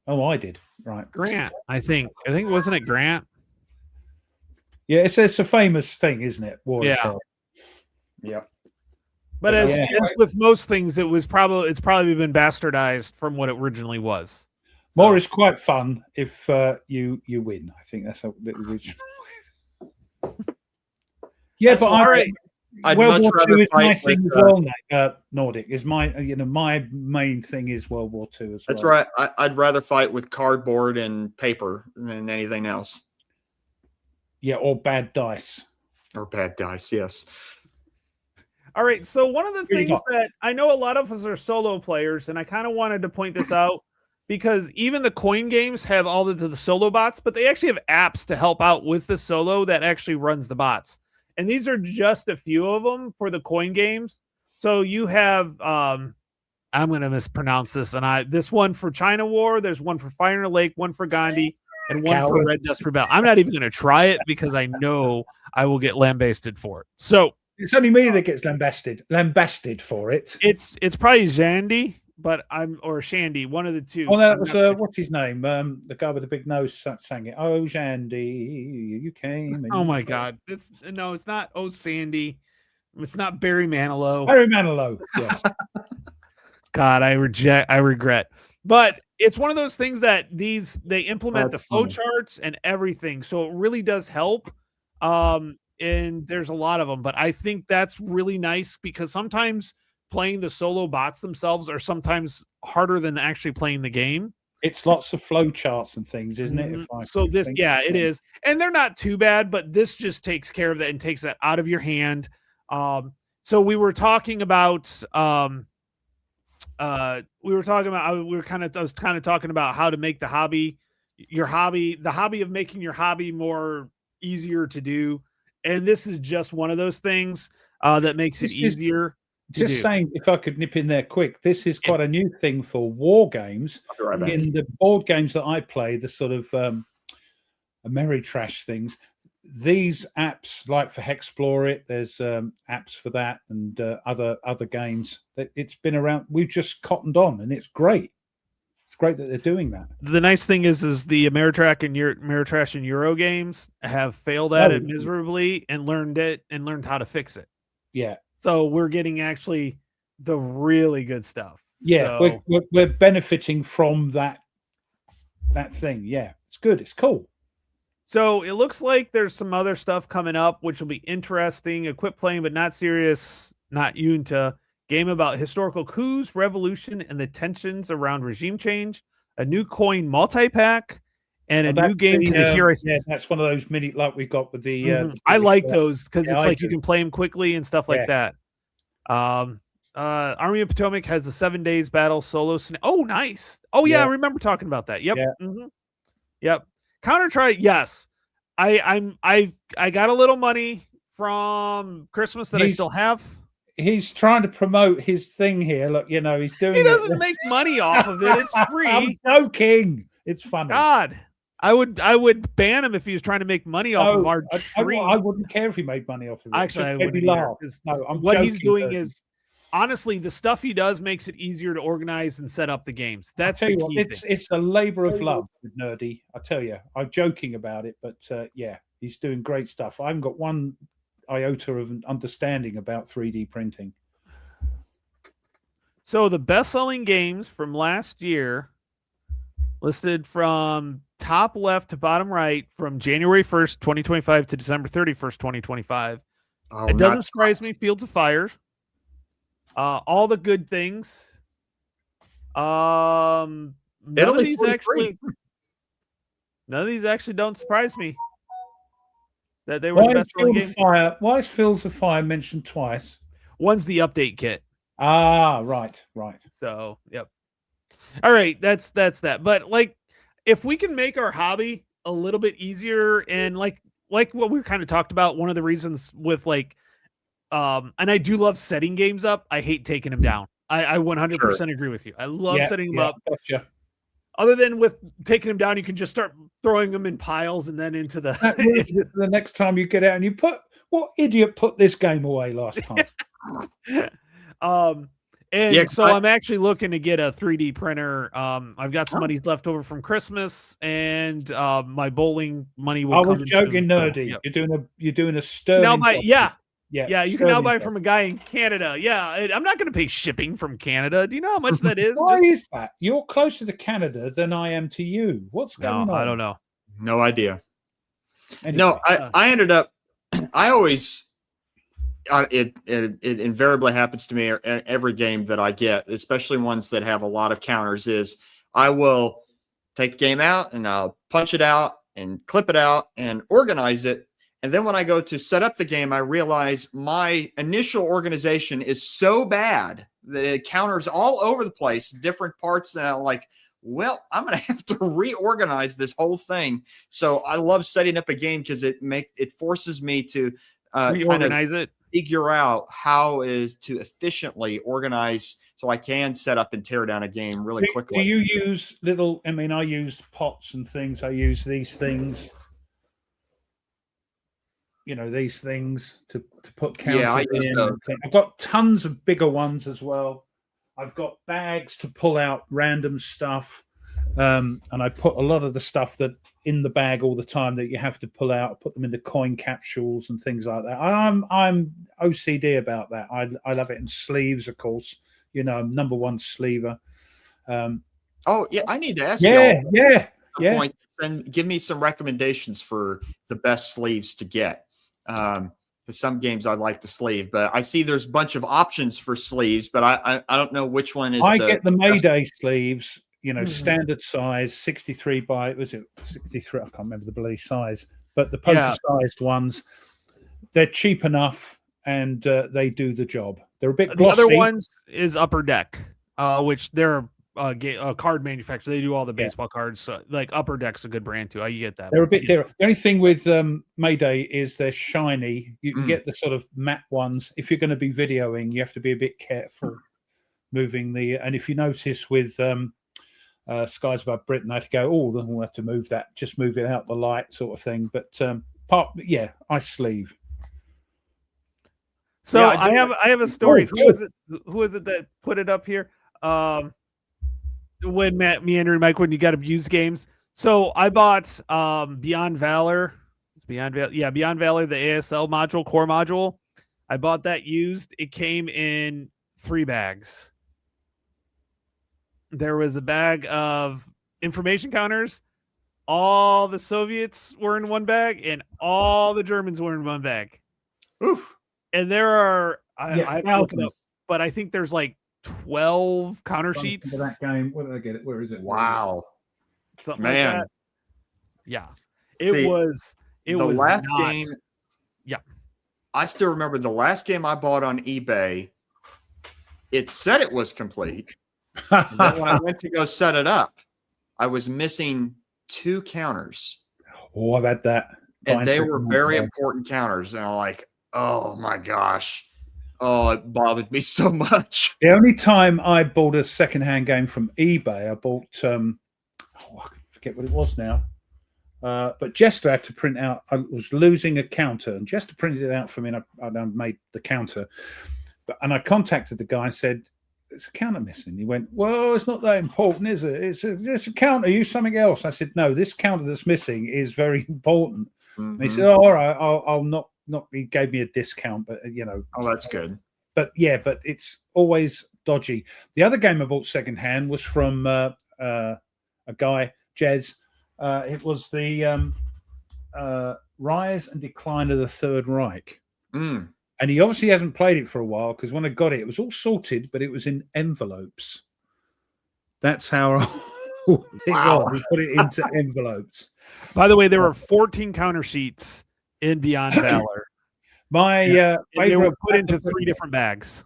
Oh, I did. Right, Grant. I think wasn't it Grant? Yeah, it's a famous thing, isn't it? War is hell. Yeah. But as with most things, it's probably been bastardized from what it originally was. More is quite fun if you win. I think that's how it was. Yeah, but all right. World War II is my thing as well. Nordic is my my main thing is World War II as well. That's right. I'd rather fight with cardboard and paper than anything else. Yeah, or bad dice. Or bad dice, yes. All right. So one of the things that I know a lot of us are solo players, and I kind of wanted to point this out. Because even the coin games have all the solo bots, but they actually have apps to help out with the solo that actually runs the bots. And these are just a few of them for the coin games. So you have, I'm going to mispronounce this, and this one for China War, there's one for Fire in the Lake, one for Gandhi, and one for Red Dust Rebel. I'm not even going to try it because I know I will get lambasted for it. So it's only me that gets lambasted for it. It's probably Zandy. But or Shandy, one of the two. Oh, that was what's his name? The guy with the big nose sang it. Oh, Shandy, you came. Oh my God! It's not. Oh, Sandy, it's not Barry Manilow. Barry Manilow, yes. God, I regret. But it's one of those things that they implement the flow charts and everything, so it really does help. And there's a lot of them, but I think that's really nice because sometimes playing the solo bots themselves are sometimes harder than actually playing the game. It's lots of flow charts and things, isn't it? So this, it is. And they're not too bad, but this just takes care of that and takes that out of your hand. So we were talking about, I was kind of talking about how to make the hobby of making your hobby more easier to do. And this is just one of those things that makes it easier. Just saying, if I could nip in there quick, this is quite a new thing for war games. In the board games that I play, the sort of Ameritrash things, these apps, like for Hexplore there's apps for that and other games. It's been around. We've just cottoned on, and it's great. It's great that they're doing that. The nice thing is the Ameritrash and Euro games have failed at it miserably and learned how to fix it. Yeah. So we're getting actually the really good stuff. Yeah, so we're benefiting from that thing. Yeah, it's good. It's cool. So it looks like there's some other stuff coming up, which will be interesting. Equip playing, but not serious, not Junta. Game about historical coups, revolution, and the tensions around regime change. A new coin multi-pack. And a new game to the Hero. Yeah, that's one of those mini like we got with the. I like those because it's like you can play them quickly and stuff like that. Army of Potomac has the 7 days battle solo. Oh, nice. Oh yeah, I remember talking about that. Yep. Yeah. Yep. Counter-Strike. Yes, I got a little money from Christmas that I still have. He's trying to promote his thing here. Look, he's doing. He doesn't make money off of it. It's free. I'm joking. It's funny. God. I would ban him if he was trying to make money off of our stream. I wouldn't care if he made money off of it. Actually, I wouldn't laugh. No, what he's doing is, honestly, the stuff he does makes it easier to organize and set up the games. That's the key thing. It's a labor of love with Nerdy. I tell you, I'm joking about it, but he's doing great stuff. I haven't got one iota of an understanding about 3D printing. So the best-selling games from last year, listed from top left to bottom right, from January 1st, 2025 to December 31st, 2025. It doesn't surprise me. Fields of Fire. All the Good Things. none of Italy these 43. actually don't surprise me. That they were the best selling game. Why is Fields of Fire mentioned twice? One's the update kit. Ah, right. So, yep. All right, that's that. But like, if we can make our hobby a little bit easier, and like what we kind of talked about, one of the reasons with like, and I do love setting games up. I hate taking them down. I 100% agree with you. I love setting them up. Gotcha. Other than with taking them down, you can just start throwing them in piles and then into the. The next time you get out and you what idiot put this game away last time? I'm actually looking to get a 3D printer. I've got some money left over from Christmas, and my bowling money will. I was joking, nerdy. Yep. You're doing a sterling. Now you can now buy from a guy in Canada. Yeah, I'm not going to pay shipping from Canada. Do you know how much that is? Why is that? You're closer to Canada than I am to you. What's going on? I don't know. No idea. Anyway, no, I ended up. I always. It invariably happens to me every game that I get, especially ones that have a lot of counters. Is I will take the game out and I'll punch it out and clip it out and organize it. And then when I go to set up the game, I realize my initial organization is so bad that it counters all over the place, different parts that I'm like, well, I'm going to have to reorganize this whole thing. So I love setting up a game because it forces me to reorganize it, figure out how is to efficiently organize so I can set up and tear down a game really quickly. Do you use I use pots and things. I use these things. These things to put counters in. I've got tons of bigger ones as well. I've got bags to pull out random stuff. And I put a lot of the stuff that in the bag all the time that you have to pull out, put them into coin capsules and things like that. I'm OCD about that. I love it. And sleeves, of course. I'm number one sleever. I need to ask you. Point and give me some recommendations for the best sleeves to get. Because some games I'd like to sleeve, but I see there's a bunch of options for sleeves, but I don't know which one is. I get the Mayday sleeves, standard size, 63 by, was it 63? I can't remember the bloody size, but the poker-sized ones, they're cheap enough and they do the job. They're a bit glossy. The other ones is Upper Deck, which they're a card manufacturer. They do all the baseball cards. So, like Upper Deck's a good brand too. I get that. They're a bit different. The only thing with Mayday is they're shiny. You can get the sort of matte ones. If you're going to be videoing, you have to be a bit careful moving and if you notice with Skies Above Britain, I had to go, we'll have to move that, just move it out the light sort of thing. But I sleeve. So I have a story. Who is it that put it up here? When Andrew and Mike, when you got abused games. So I bought Beyond Valor. Beyond Valor, the ASL core module. I bought that used. It came in 3 bags. There was a bag of information counters. All the Soviets were in one bag, and all the Germans were in one bag. Oof. And there are I have to look it up, but I think there's like 12 counter sheets for that game. Where did I get it? Where is it? Wow. Something like that. Yeah. It was the last game. Yeah. I still remember the last game I bought on eBay. It said it was complete. And then when I went to go set it up, I was missing 2 counters. Oh, I've had that. And they were very important counters. And I'm like, oh my gosh. Oh, it bothered me so much. The only time I bought a secondhand game from eBay, I bought I forget what it was now. But Jester had to print out. I was losing a counter, and Jester printed it out for me, and I made the counter. And I contacted the guy and said, "There's a counter missing." He went, "Well, it's not that important, is it? It's a counter. Use something else." I said, "No, this counter that's missing is very important." And he said, "Oh, all right, I'll not." He gave me a discount, but Oh, that's good. But it's always dodgy. The other game I bought secondhand was from a guy, Jez. It was the Rise and Decline of the Third Reich. And he obviously hasn't played it for a while, because when I got it, it was all sorted, but it was in envelopes. That's how Wow. We put it into envelopes. By the way, there were 14 counter sheets in Beyond Valor. My And they were favorite put into 3 different bags.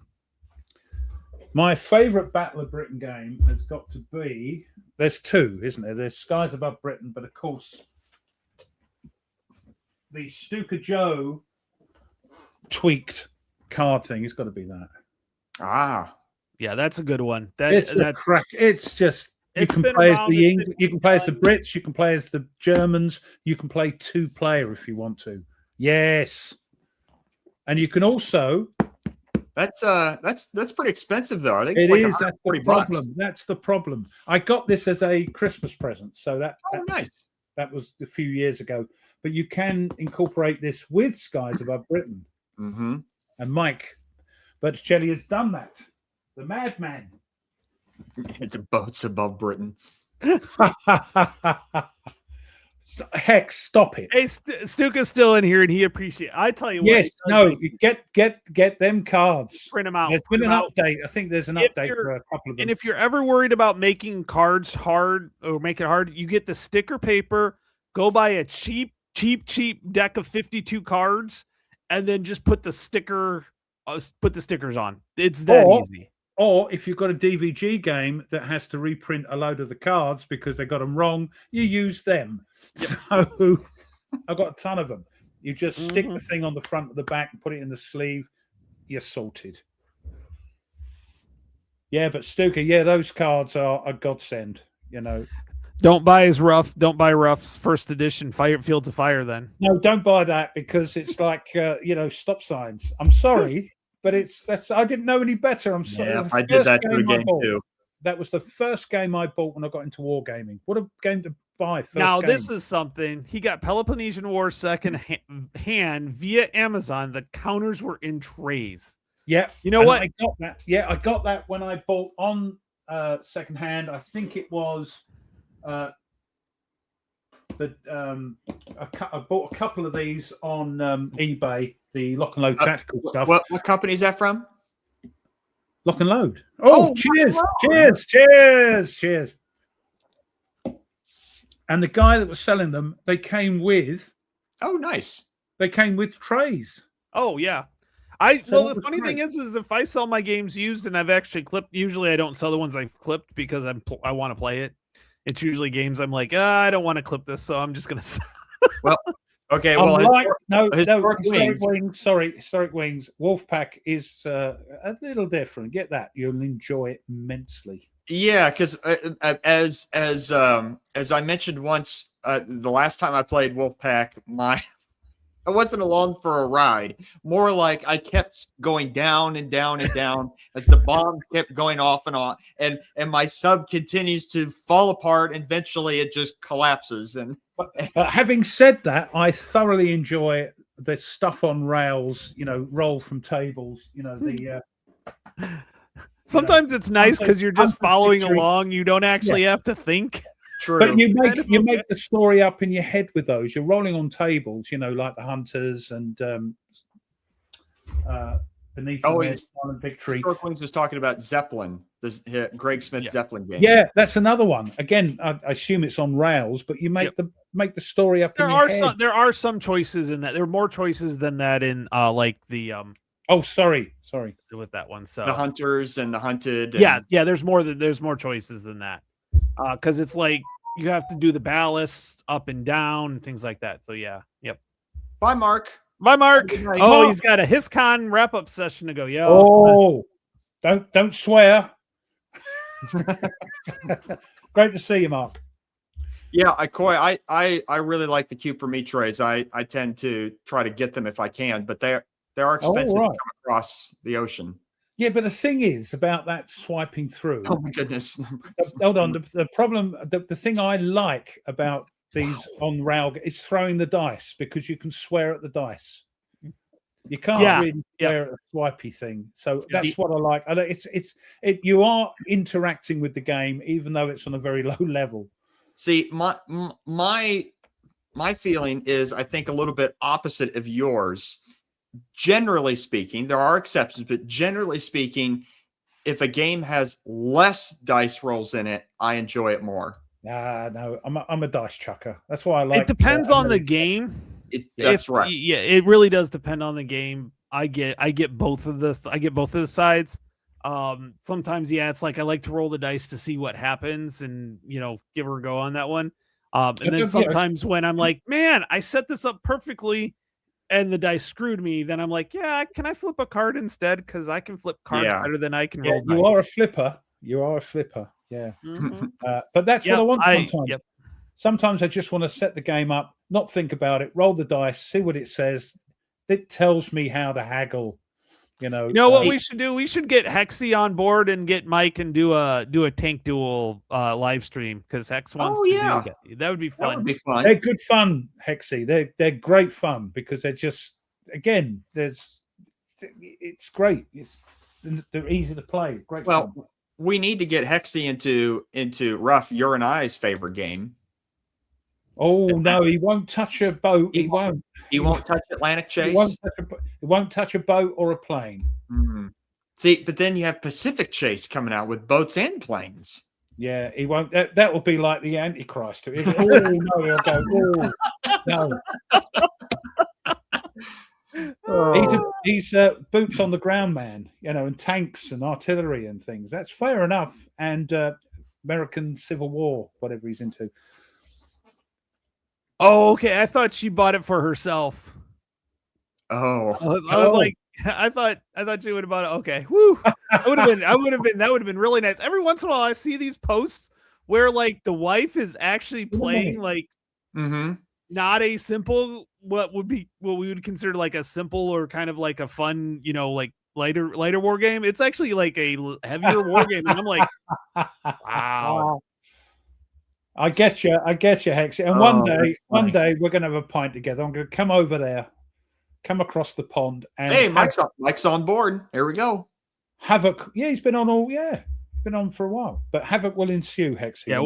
My favorite Battle of Britain game has got to be. There's 2, isn't there? There's Skies Above Britain, but of course, the Stuka Joe tweaked card thing has got to be that. Ah, Yeah, that's a good one. It's just you It's can been play as around, the it's been you can play as the done. Brits, you can play as the Germans, you can play 2-player if you want to. Yes, and you can also. that's pretty expensive though. I think It it's like is. That's the $140. problem. That's the problem. I got this as a Christmas present, so Oh, nice. that was a few years ago. But you can incorporate this with Skies Above Britain Mm-hmm. and Mike. Botticelli has done that. The madman. The boats above Britain. Heck, stop it. Hey, Stuka's still in here, and he appreciates. I tell you what. Yes, he does, no, like, you get them cards. print them out. There's been print an 'em out. update. I think there's an If update you're- for a couple of them. And if you're ever worried about making cards hard or make it hard, you get the sticker paper, go buy a cheap deck of 52 cards, and then just put the stickers on. It's that Or- easy. Or if you've got a DVG game that has to reprint a load of the cards because they got them wrong, you use them. So I've got a ton of them. You just stick the thing on the front of the back and put it in the sleeve. You're sorted. Yeah, but Stuka, those cards are a godsend. You know, Don't buy Ruff's first edition Field to Fire then. no, don't buy that because it's like stop signs. I'm sorry, but that's I didn't know any better. I'm sorry. Yeah, The I did first that to a I game bought- too. That was the first game I bought when I got into wargaming. What a game to buy! Now this is something. He got Peloponnesian War second hand via Amazon. The counters were in trays. Yeah, You know and what? I got that. Yeah, I got that when I bought on second hand. I think it was I bought a couple of these on eBay. The Lock and Load tactical stuff. What company is that from? Lock and Load. Oh, Oh, cheers. And the guy that was selling them, they came with Oh, nice. trays. Oh yeah. So that The was funny thing great. is if I sell my games used and I've actually clipped, usually I don't sell the ones I've clipped because I want to play it. It's usually games I'm like, I don't want to clip this, so I'm just gonna sell. Okay, well, Historic Wings. Wings. Historic Wings. Wolfpack is a little different. Get that, you'll enjoy it immensely. yeah, because as I mentioned once, the last time I played Wolfpack, I wasn't along for a ride. More like I kept going down and down and down as the bombs kept going off and on, and my sub continues to fall apart. And eventually, it just collapses. And But having said that, I thoroughly enjoy the stuff on rails. Roll from tables. The Sometimes it's nice because you're just following contradictory- along. You don't actually have to think. true. But you kind of make the story up in your head with those. You're rolling on tables, like the Hunters and Beneath the Red, Silent Victory. Historic Wings was talking about Zeppelin, the Greg Smith Zeppelin game. Yeah, that's another one. Again, I assume it's on rails, but you make the story up in your head. There are some choices in that. There are more choices than that in like the Oh, sorry. with that one. So The Hunters and the Hunted. yeah, there's more choices than that. Because it's like you have to do the ballast up and down and things like that. So yeah, yep. Bye, Mark. Bye, Mark. Good night. Oh, he's got a HisCon wrap-up session to go. Yo. Oh, don't swear. Great to see you, Mark. Yeah, I really like the Cube for Me trays. I tend to try to get them if I can, but they are expensive right. to come across the ocean. Yeah, but the thing is about that swiping through. Oh my goodness. Hold on. The problem, the thing I like about these on rail is throwing the dice because you can swear at the dice. You can't really swear at the swipey thing. So that's what I like. You are interacting with the game, even though it's on a very low level. See, my feeling is, I think, a little bit opposite of yours. Generally speaking, there are exceptions, but generally speaking, if a game has less dice rolls in it, I enjoy it more. No, I'm a dice chucker. That's why I like. It depends on the game. That's right. Yeah, it really does depend on the game. I get both of the sides. Sometimes, yeah, it's like I like to roll the dice to see what happens and give her a go on that one. And then sometimes when I'm like, man, I set this up perfectly and the dice screwed me, then I'm like, yeah, can I flip a card instead? Because I can flip cards better than I can roll dice. You are a flipper. You are a flipper. Yeah. Mm-hmm. But that's what I want sometimes. Yep. Sometimes I just want to set the game up, not think about it, roll the dice, see what it says. It tells me how to haggle. You know what we should do? We should get Hexy on board and get Mike and do a tank duel live stream because Hex wants to do that. That would be fun. That would be fun. They're good fun, Hexy. They're great fun because they're just it's great. They're easy to play. Great. Well, fun. We need to get Hexy into Ruff, your and I's favorite game. Oh no, he won't touch a boat. He won't. He won't touch Atlantic Chase. He won't touch a boat or a plane. Mm-hmm. See, but then you have Pacific Chase coming out with boats and planes. Yeah, he won't. That will be like the Antichrist. Oh no, he'll go. Oh no. He's boots on the ground man, and tanks and artillery and things. That's fair enough. And American Civil War, whatever he's into. Oh, okay. I thought she bought it for herself. Oh, I was like, I thought she would have bought it. Okay, whoo. That would have been really nice. Every once in a while, I see these posts where like the wife is actually playing like not a simple what we would consider like a simple or kind of like a fun, like lighter war game. It's actually like a heavier war game, and I'm like, wow. I get you, Hexy. And one day we're going to have a pint together. I'm going to come over there, come across the pond, and hey, Mike's on board. Here we go. Havoc. Yeah, he's been on been on for a while, but havoc will ensue, Hexy. Yeah,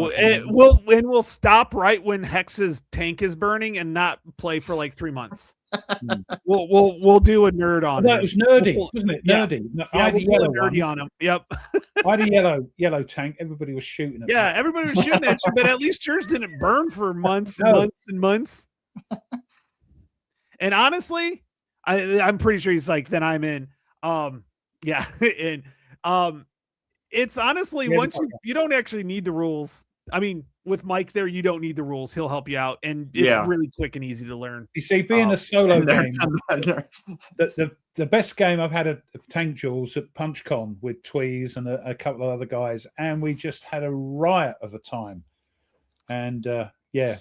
we'll stop right when Hex's tank is burning and not play for like 3 months. we'll do a nerd on it. It was nerdy, wasn't it? Nerdy. Yeah, we'll nerdy on him. Yep. I had a yellow tank. Everybody was shooting at me. Yeah, everybody was shooting at you, but at least yours didn't burn for months and months and months. And honestly, I'm pretty sure he's like, then I'm in. Yeah, and it's honestly once you don't actually need the rules. I mean, with Mike there, you don't need the rules. He'll help you out, and it's really quick and easy to learn. You see, being a solo game, the best game I've had of tank duels at PunchCon with Tweez and a couple of other guys, and we just had a riot of a time. And great.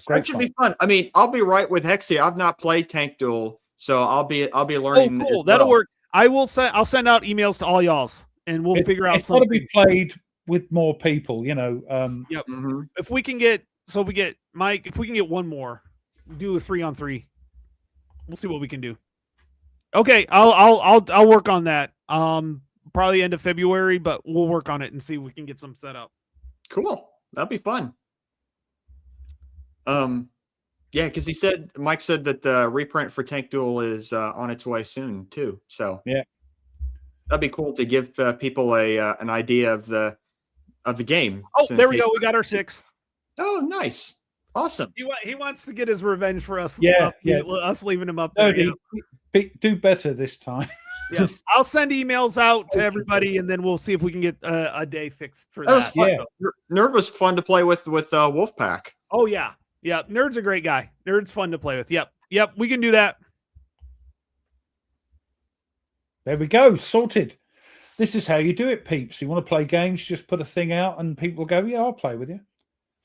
That should be fun. I mean, I'll be right with Hexy. I've not played tank duel, so I'll be learning. Oh, cool. That'll work. I'll send out emails to all y'all's, and we'll figure out something. It's got to be played with more people, Yep. Mm-hmm. If we can get Mike, if we can get one more, do a 3-on-3. We'll see what we can do. Okay, I'll work on that. Probably end of February, but we'll work on it and see if we can get some set up. Cool. That'll be fun. Yeah, because Mike said that the reprint for Tank Duel is on its way soon too. So yeah, that'd be cool to give people an idea of the game. Oh, there we go. We got our 6th. Oh, nice, awesome. He wants to get his revenge for us. Us leaving him up there. Do better this time. Yeah, I'll send emails out to everybody, and then we'll see if we can get a day fixed for that. Was fun. Yeah, Nerd was fun to play with Wolfpack. Oh yeah. Yeah, Nerd's a great guy. Nerd's fun to play with. Yep, we can do that. There we go, sorted. This is how you do it, peeps. You want to play games, just put a thing out and people go, yeah, I'll play with you.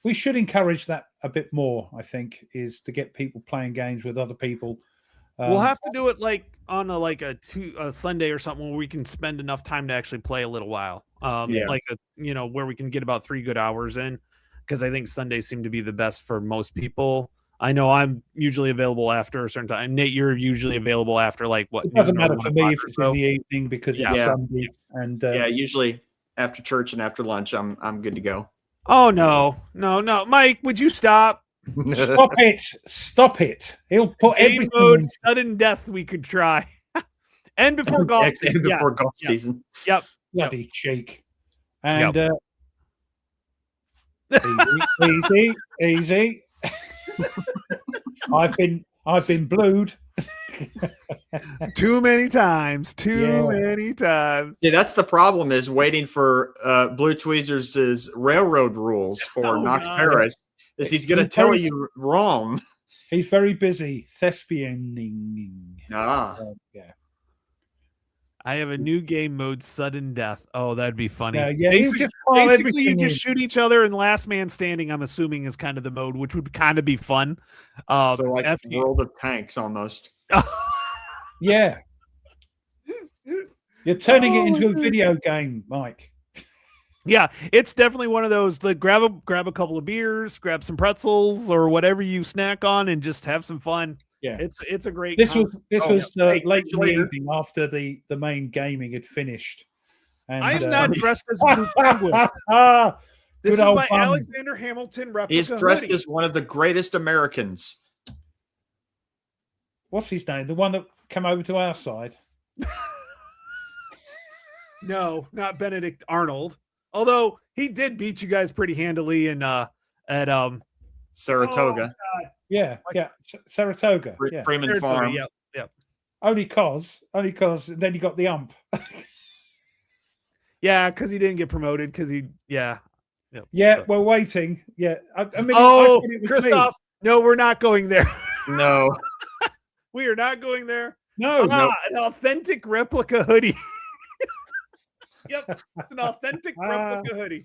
We should encourage that a bit more, I think, is to get people playing games with other people. We'll have to do it like on a Sunday or something where we can spend enough time to actually play a little while. Like where we can get about 3 good hours in. Because I think Sundays seem to be the best for most people. I know I'm usually available after a certain time. Nate, you're usually available after like what? It doesn't matter for me if it's in the evening because it's Sunday. And usually after church and after lunch, I'm good to go. Oh no, Mike, would you stop? Stop it! He'll put everything mode, sudden death. We could try, and before golf season. Before golf season. Yep. Bloody cheek, and. Easy. I've been blued. Too many times. Yeah. Many times. Yeah, that's the problem, is waiting for Blue Tweezers' railroad rules for Knock God. Paris. Is he's going to tell you wrong. He's very busy thespianing. Yeah. I have a new game mode, sudden death. Oh, that'd be funny. Yeah. Basically, you just shoot each other, and last man standing, I'm assuming, is kind of the mode, which would kind of be fun. So like World of Tanks almost. Yeah. You're turning it into a video game, Mike. Yeah, it's definitely one of those. Like, grab a couple of beers, grab some pretzels or whatever you snack on, and just have some fun. Yeah, it's a great. This was late in the later. evening after the main gaming had finished. And, I'm not dressed as Blue Penguin. This is my Alexander Hamilton replica. He's dressed hoodie. as one of the greatest Americans. What's his name? The one that came over to our side. No, not Benedict Arnold. Although he did beat you guys pretty handily in at Saratoga. Yeah, Saratoga. Yeah. Freeman Saratoga, Farm. Yep. Only cause. And then you got the ump. Yeah, because he didn't get promoted. Because he, Yeah, So- we're waiting. Yeah, I mean, I Oh, thought it was Christoph. No, we're not going there. No. We are not going there. me. No, An authentic replica hoodie. Yep, it's an authentic replica hoodie.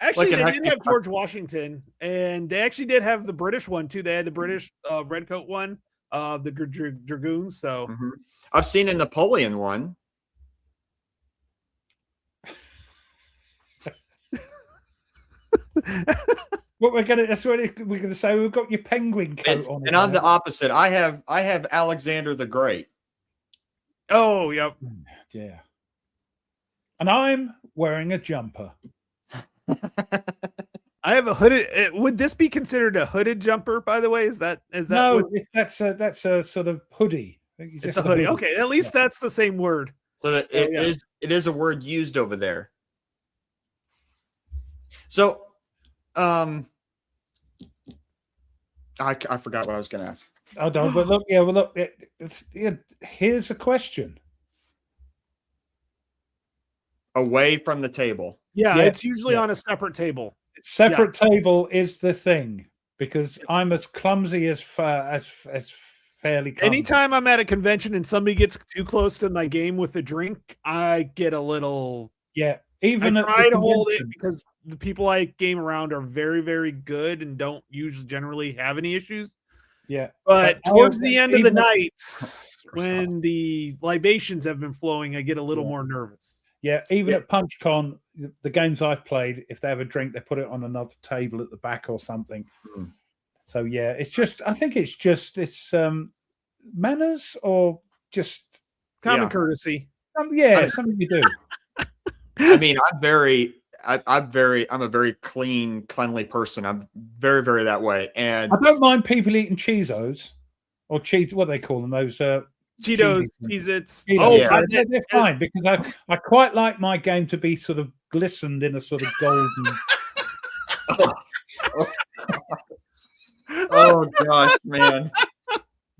Actually, Like an they did have extra- George Washington, and they actually did have the British one too. They had the British redcoat one, the Dragoons. So Mhm. I've seen a Napoleon one. what that's what we're gonna say. We've got your penguin coat on. And I'm the opposite. I have Alexander the Great. oh, yep. Yeah. And I'm wearing a jumper. I have a hooded. Would this be considered a hooded jumper? By the way, is that No, what- that's a sort of hoodie. it's a hoodie? Okay, at least that's the same word. So that it is a word used over there. So, I forgot what I was going to ask. I don't. But look, here's a question. Away from the table. Yeah, Yeah, it's usually yeah. on a separate table. Separate table is the thing because I'm as clumsy as fairly. Clumsy. Anytime I'm at a convention and somebody gets too close to my game with a drink, I get a little. Yeah, even I at try the to hold it convention. because the people I game around are very, very good and don't usually generally have any issues. Yeah, But But towards I- the end of the even- night, when the libations have been flowing, I get a little Yeah. more nervous. yeah. Even Yeah. at PunchCon, the games I've played, if they have a drink, they put it on another table at the back or something. Mm. So yeah, it's just. I think it's manners or just Common Yeah. courtesy. something you do. I mean, I'm a very cleanly person. I'm very, very that way. And I don't mind people eating Cheezos or cheese. What do they call them? Those Cheetos, Cheezy. Cheez-Its. Cheetos. Oh, Yeah. They're fine because I quite like my game to be sort of glistened in a sort of golden. oh gosh, man.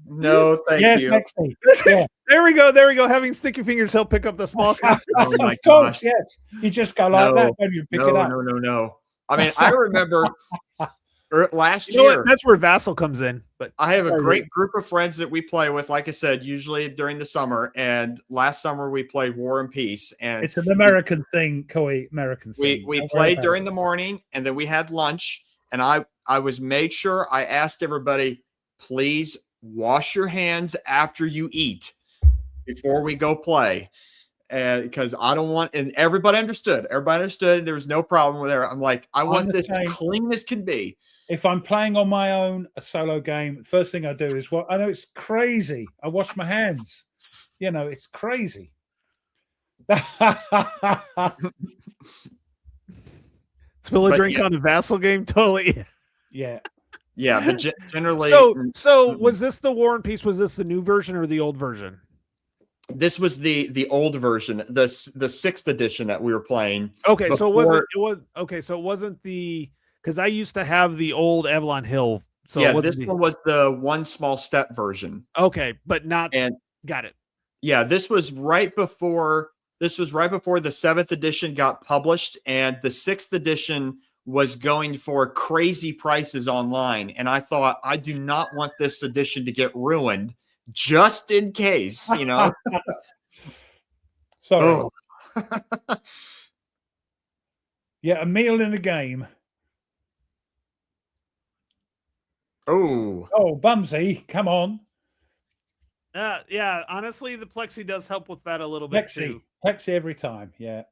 No, thank yes, you. Lexi. Yeah, There we go. There we go. Having sticky fingers help pick up the small cup. Oh my of course, gosh. yes. You just go like No, that when you pick it up. No. I mean, I remember last You know year. what? That's where Vassal comes in. But I have a Sorry, great group of friends that we play with, like I said, usually during the summer. And last summer we played War and Peace. And It's an American thing, Koi. American thing. we Don't worry played about during it. the morning, and then we had lunch. And I was made sure I asked everybody, please wash your hands after you eat before we go play. And because I don't want, and everybody understood. There was no problem with it. I'm like, I want the this same. as clean as can be. If I'm playing on my own, a solo game, first thing I do is what I know it's crazy. I wash my hands. You know, it's crazy. spill a But drink yeah. on a Vassal game, totally. Yeah. Yeah, but generally, So was this the War and Peace? Was this the new version or the old version? this was the old version, the 6th edition that we were playing. Okay, so it Before- wasn't. It was okay. So it wasn't the because I used to have the old Avalon Hill. So yeah, it wasn't this one was the one small step version. okay, but not And got it. yeah, this was right before the 7th edition got published, and the 6th edition was going for crazy prices online. And I thought, I do not want this edition to get ruined just in case, you know. Sorry. Oh. Yeah, a meal in a game. Oh. Oh, Bumsy, come on. Yeah, honestly, the Plexi does help with that a little bit too. Plexi every time. Yeah.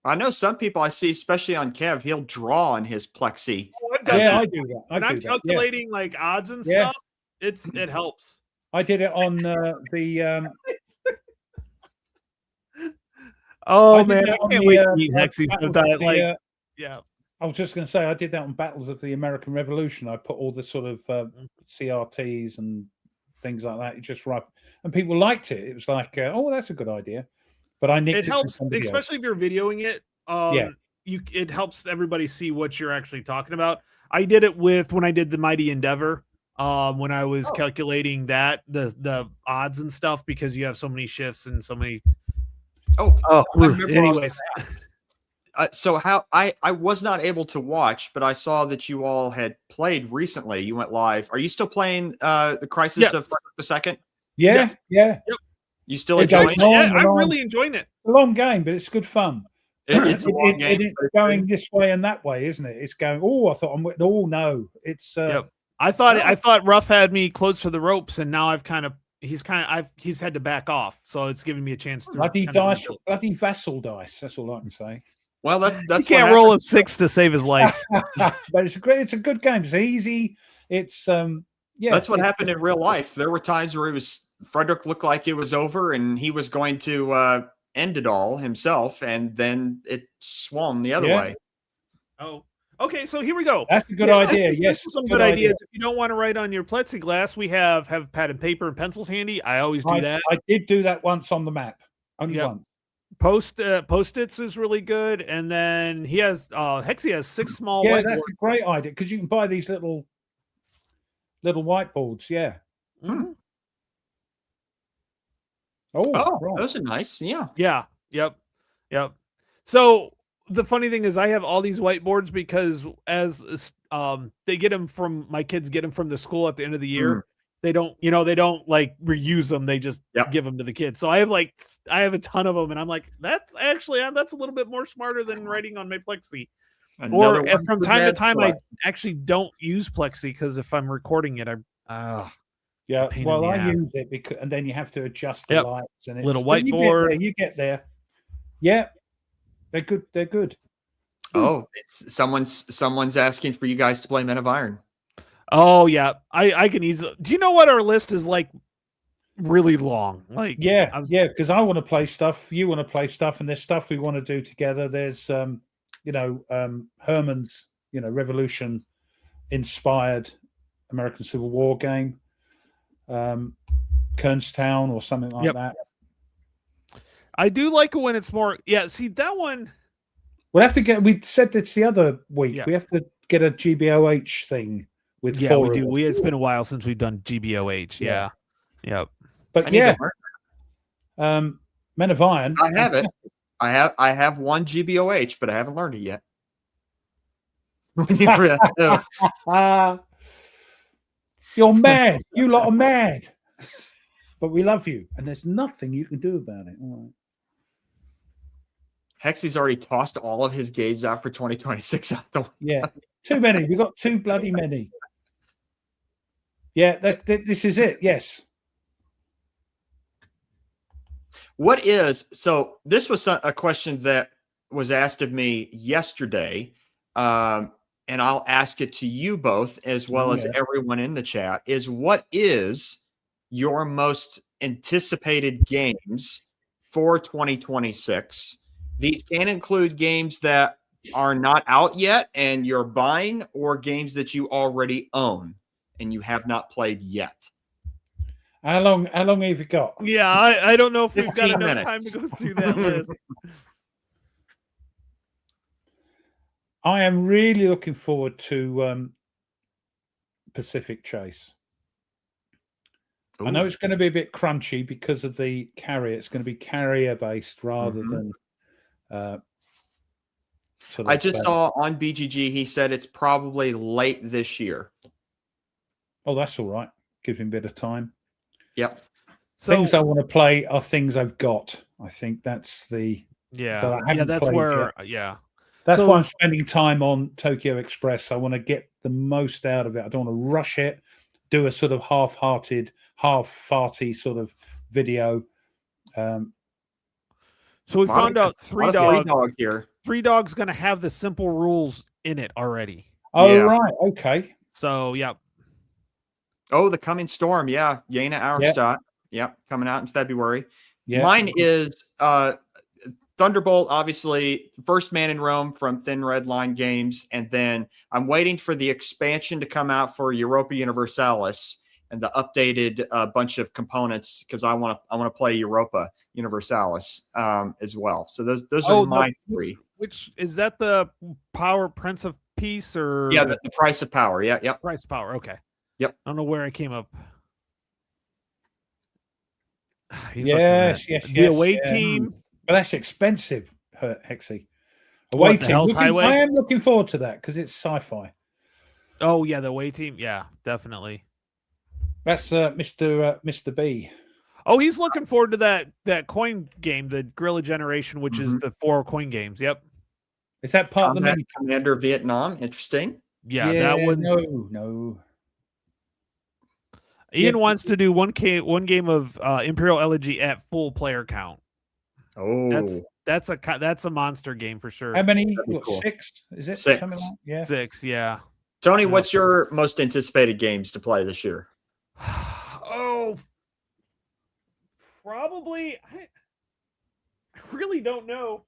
I know some people I see, especially on Kev, he'll draw on his Plexi. Yeah, I do that. When I'm calculating like odds and stuff, it helps. I did it on the oh man, I can't wait to meet Hexy sometime. Like, yeah. I was just going to say I did that on Battles of the American Revolution. I put all the sort of CRTs and things like that. It just right, and people liked it. It was like, oh, that's a good idea. But I nicked it helps, especially if you're videoing it. It helps everybody see what you're actually talking about. I did it when I did the Mighty Endeavor. When I was calculating that the odds and stuff, because you have so many shifts and so many. Anyways. So how I was not able to watch, but I saw that you all had played recently. You went live. Are you still playing the Crisis of the Second? Yeah, yes. Yeah. Yep. You still enjoying it? Yeah, I'm really enjoying it. It's a long game, but it's good fun. It's a long game. It's going this way and that way, isn't it? It's going. Oh, I thought I'm. Oh no, it's. I thought Ruff had me close to the ropes, and now he's had to back off, so it's giving me a chance to bloody vassal dice. That's all I can say. Well, that's he can't roll a 6 to save his life. But it's a good game. It's easy. It's That's what happened in real life. There were times where Frederick looked like it was over, and he was going to end it all himself, and then it swung the other way. Oh. Okay, so here we go. That's a good idea. This is some good ideas. If you don't want to write on your plexiglass, we have pad and paper and pencils handy. I always do that. I did do that once on the map. Only once. Post-its is really good, and then Hexy has 6 small. Yeah, that's a great idea because you can buy these little whiteboards. Yeah. Mm-hmm. Right. Those are nice. Yeah. Yeah. Yep. So the funny thing is, I have all these whiteboards because my kids get them from the school at the end of the year. They don't like reuse them. They just give them to the kids. So I have a ton of them, and I'm like, that's a little bit more smarter than writing on my Plexi. Or if from time to time I actually don't use Plexi because if I'm recording it, I use it and then you have to adjust the lights and little whiteboard. You get there. Yeah, they're good. They're good. Oh, someone's asking for you guys to play Men of Iron. Oh yeah, I can easily. Do you know what our list is like? Really long. Like because I want to play stuff. You want to play stuff, and there's stuff we want to do together. There's Herman's Revolution inspired American Civil War game, Kernstown or something like that. I do like it when it's more. Yeah, see that one. We'll have to get. We said this the other week. Yeah. We have to get a GBOH thing. We do. It's been a while since we've done GBOH. Yeah. Yep. But Men of Iron. I have it. I have one GBOH, but I haven't learned it yet. You're mad. You lot are mad. But we love you, and there's nothing you can do about it. All right. Hexy's already tossed all of his games out for 2026. Yeah, too many. We got too bloody many. Yeah, this is it. Yes. This was a question that was asked of me yesterday, and I'll ask it to you both as well as everyone in the chat, is what is your most anticipated games for 2026? These can include games that are not out yet and you're buying, or games that you already own and you have not played yet. How long have you got? Yeah, I don't know if we've got enough minutes. time to go through that list. I am really looking forward to Pacific Chase. I know Ooh. it's going to be a bit crunchy because of the carrier. It's going to be carrier based rather than. I just saw on BGG. He said it's probably late this year. Oh, that's all right. Gives me a bit of time. Yep. So, Things I want to play are things I've got. I think that's the yeah, that that's played where yet. yeah. That's So- why I'm spending time on Tokyo Express. I want to get the most out of it. I don't want to rush it. Do a sort of half-hearted, half-farty sort of video. So we Lot of- found out A lot of Three Dog here. Three Dog's going to have the simple rules in it already. Oh, Yeah. right. Okay. So yeah, Oh, the Coming Storm. Yeah. Jena Auerstadt. Yep. Coming out in February. Yeah. Mine is Thunderbolt, obviously, First Man in Rome from Thin Red Line Games. And then I'm waiting for the expansion to come out for Europa Universalis and the updated bunch of components because I want to play Europa Universalis as well. So those are my three. Which is that the Power Prince of Peace or Yeah, the Price of Power. Yeah, yep. Price of Power? Okay. Yep. I don't know where I came up. He's Yes. the away team. But that's expensive, Hexy. What, Away the team. Hell's Highway? I am looking forward to that because it's sci-fi. Oh yeah, the away team. Yeah, definitely. That's Mr. B. Oh, he's looking forward to that coin game, the Guerrilla Generation, which is the 4 coin games. Yep. Is that part of the Combat name? Commander Vietnam. Interesting. Yeah, that one. No. Ian wants to do one game of Imperial Elegy at full player count. Oh, That's a monster game for sure. How many? be What, cool. 6? Is it 6. something like that? Yeah. 6, yeah. Tony, Yeah. what's your most anticipated games to play this year? Oh, probably. I really don't know.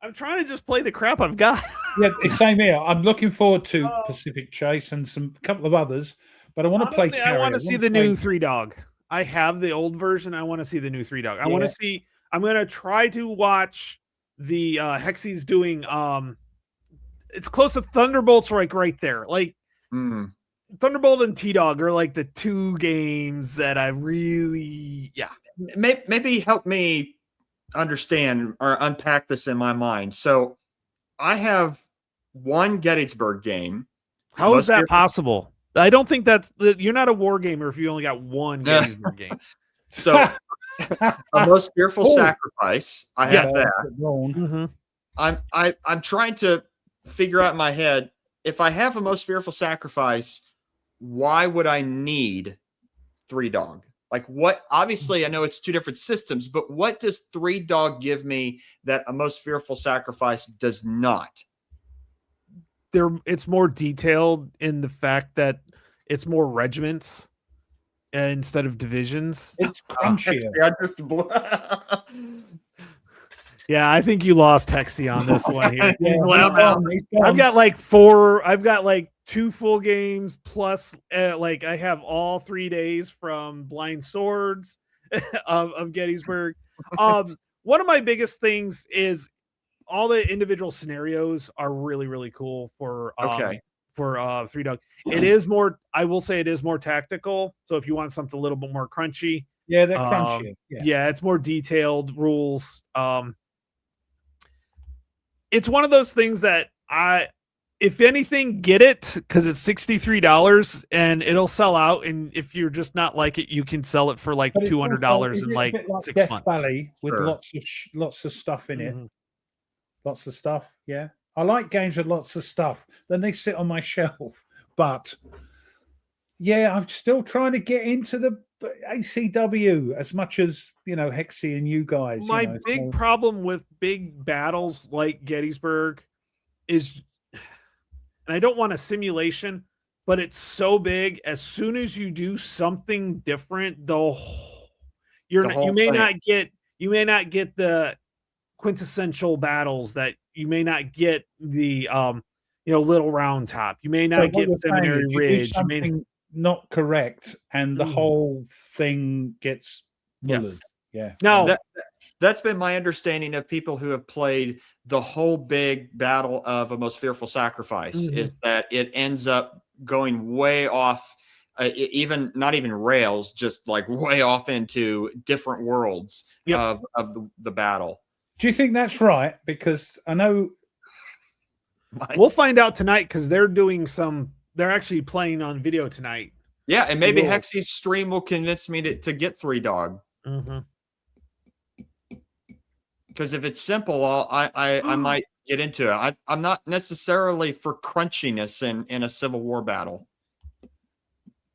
I'm trying to just play the crap I've got. Yeah, it's same here. I'm looking forward to Oh. Pacific Chase and some couple of others, but I want to play. Honestly, I want to see the new Three Dog. I have the old version. I want to see the new Three Dog. I want to see. I'm gonna try to watch the Hexy's doing. It's close to Thunderbolts, right there. Like Thunderbolt and T Dog are like the 2 games that I really, Maybe help me understand or unpack this in my mind. So I have one Gettysburg game. How is that possible? I don't think you're not a war gamer if you only got one Gettysburg game. So a Most Fearful Sacrifice. I have that. Mm-hmm. I'm trying to figure out in my head, if I have a Most Fearful Sacrifice, why would I need Three Dog? Like what? Obviously, I know it's 2 different systems, but what does Three Dog give me that a Most Fearful Sacrifice does not? It's more detailed in the fact that it's more regiments instead of divisions. It's crunchier. Yeah, I think you lost Hexy on this one here. He's gone. I've got like 4. I've got like 2 full games plus like I have all 3 days from Blind Swords of Gettysburg. One of my biggest things is all the individual scenarios are really, really cool for Three Dog. It is more, I will say it is more tactical. So if you want something a little bit more crunchy. Yeah, they're crunchier. Yeah, it's more detailed rules. It's one of those things that if anything, get it because it's $63 and it'll sell out. And if you're just not like it, you can sell it for like $200 in like 6 Death months. Valley with Sure. lots of stuff in it. Mhm. Lots of stuff. Yeah, I like games with lots of stuff. Then they sit on my shelf. But yeah, I'm still trying to get into the ACW as much as Hexy and you guys. My big problem with big battles like Gettysburg is, and I don't want a simulation, but it's so big. As soon as you do something different, you may not get the quintessential battles that you may not get the Little Round Top. You may not get Seminary Ridge. Something not correct, and the whole thing gets mullered. Yes. Yeah. Now, That's been my understanding of people who have played the whole big battle of A Most Fearful Sacrifice, is that it ends up going way off, even not even rails, just like way off into different worlds of the battle. Do you think that's right? Because I know we'll find out tonight because they're actually playing on video tonight. Yeah, and maybe Hexy's stream will convince me to get 3 Dog. Because if it's simple, I might get into it. I'm not necessarily for crunchiness in a Civil War battle.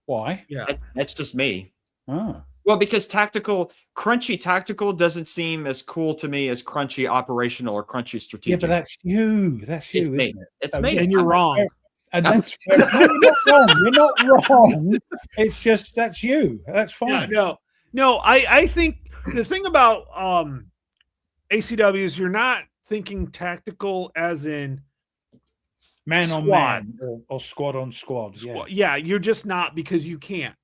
Why? Yeah, that's just me. Oh. Well, because crunchy tactical doesn't seem as cool to me as crunchy operational or crunchy strategic. Yeah, but that's you. That's you. It's me. It's me. And you're wrong. And that's no, you're not wrong. You're not wrong. It's just that's you. That's fine. No. I think the thing about ACW is you're not thinking tactical as in man on man or squad on squad. Yeah, you're just not, because you can't.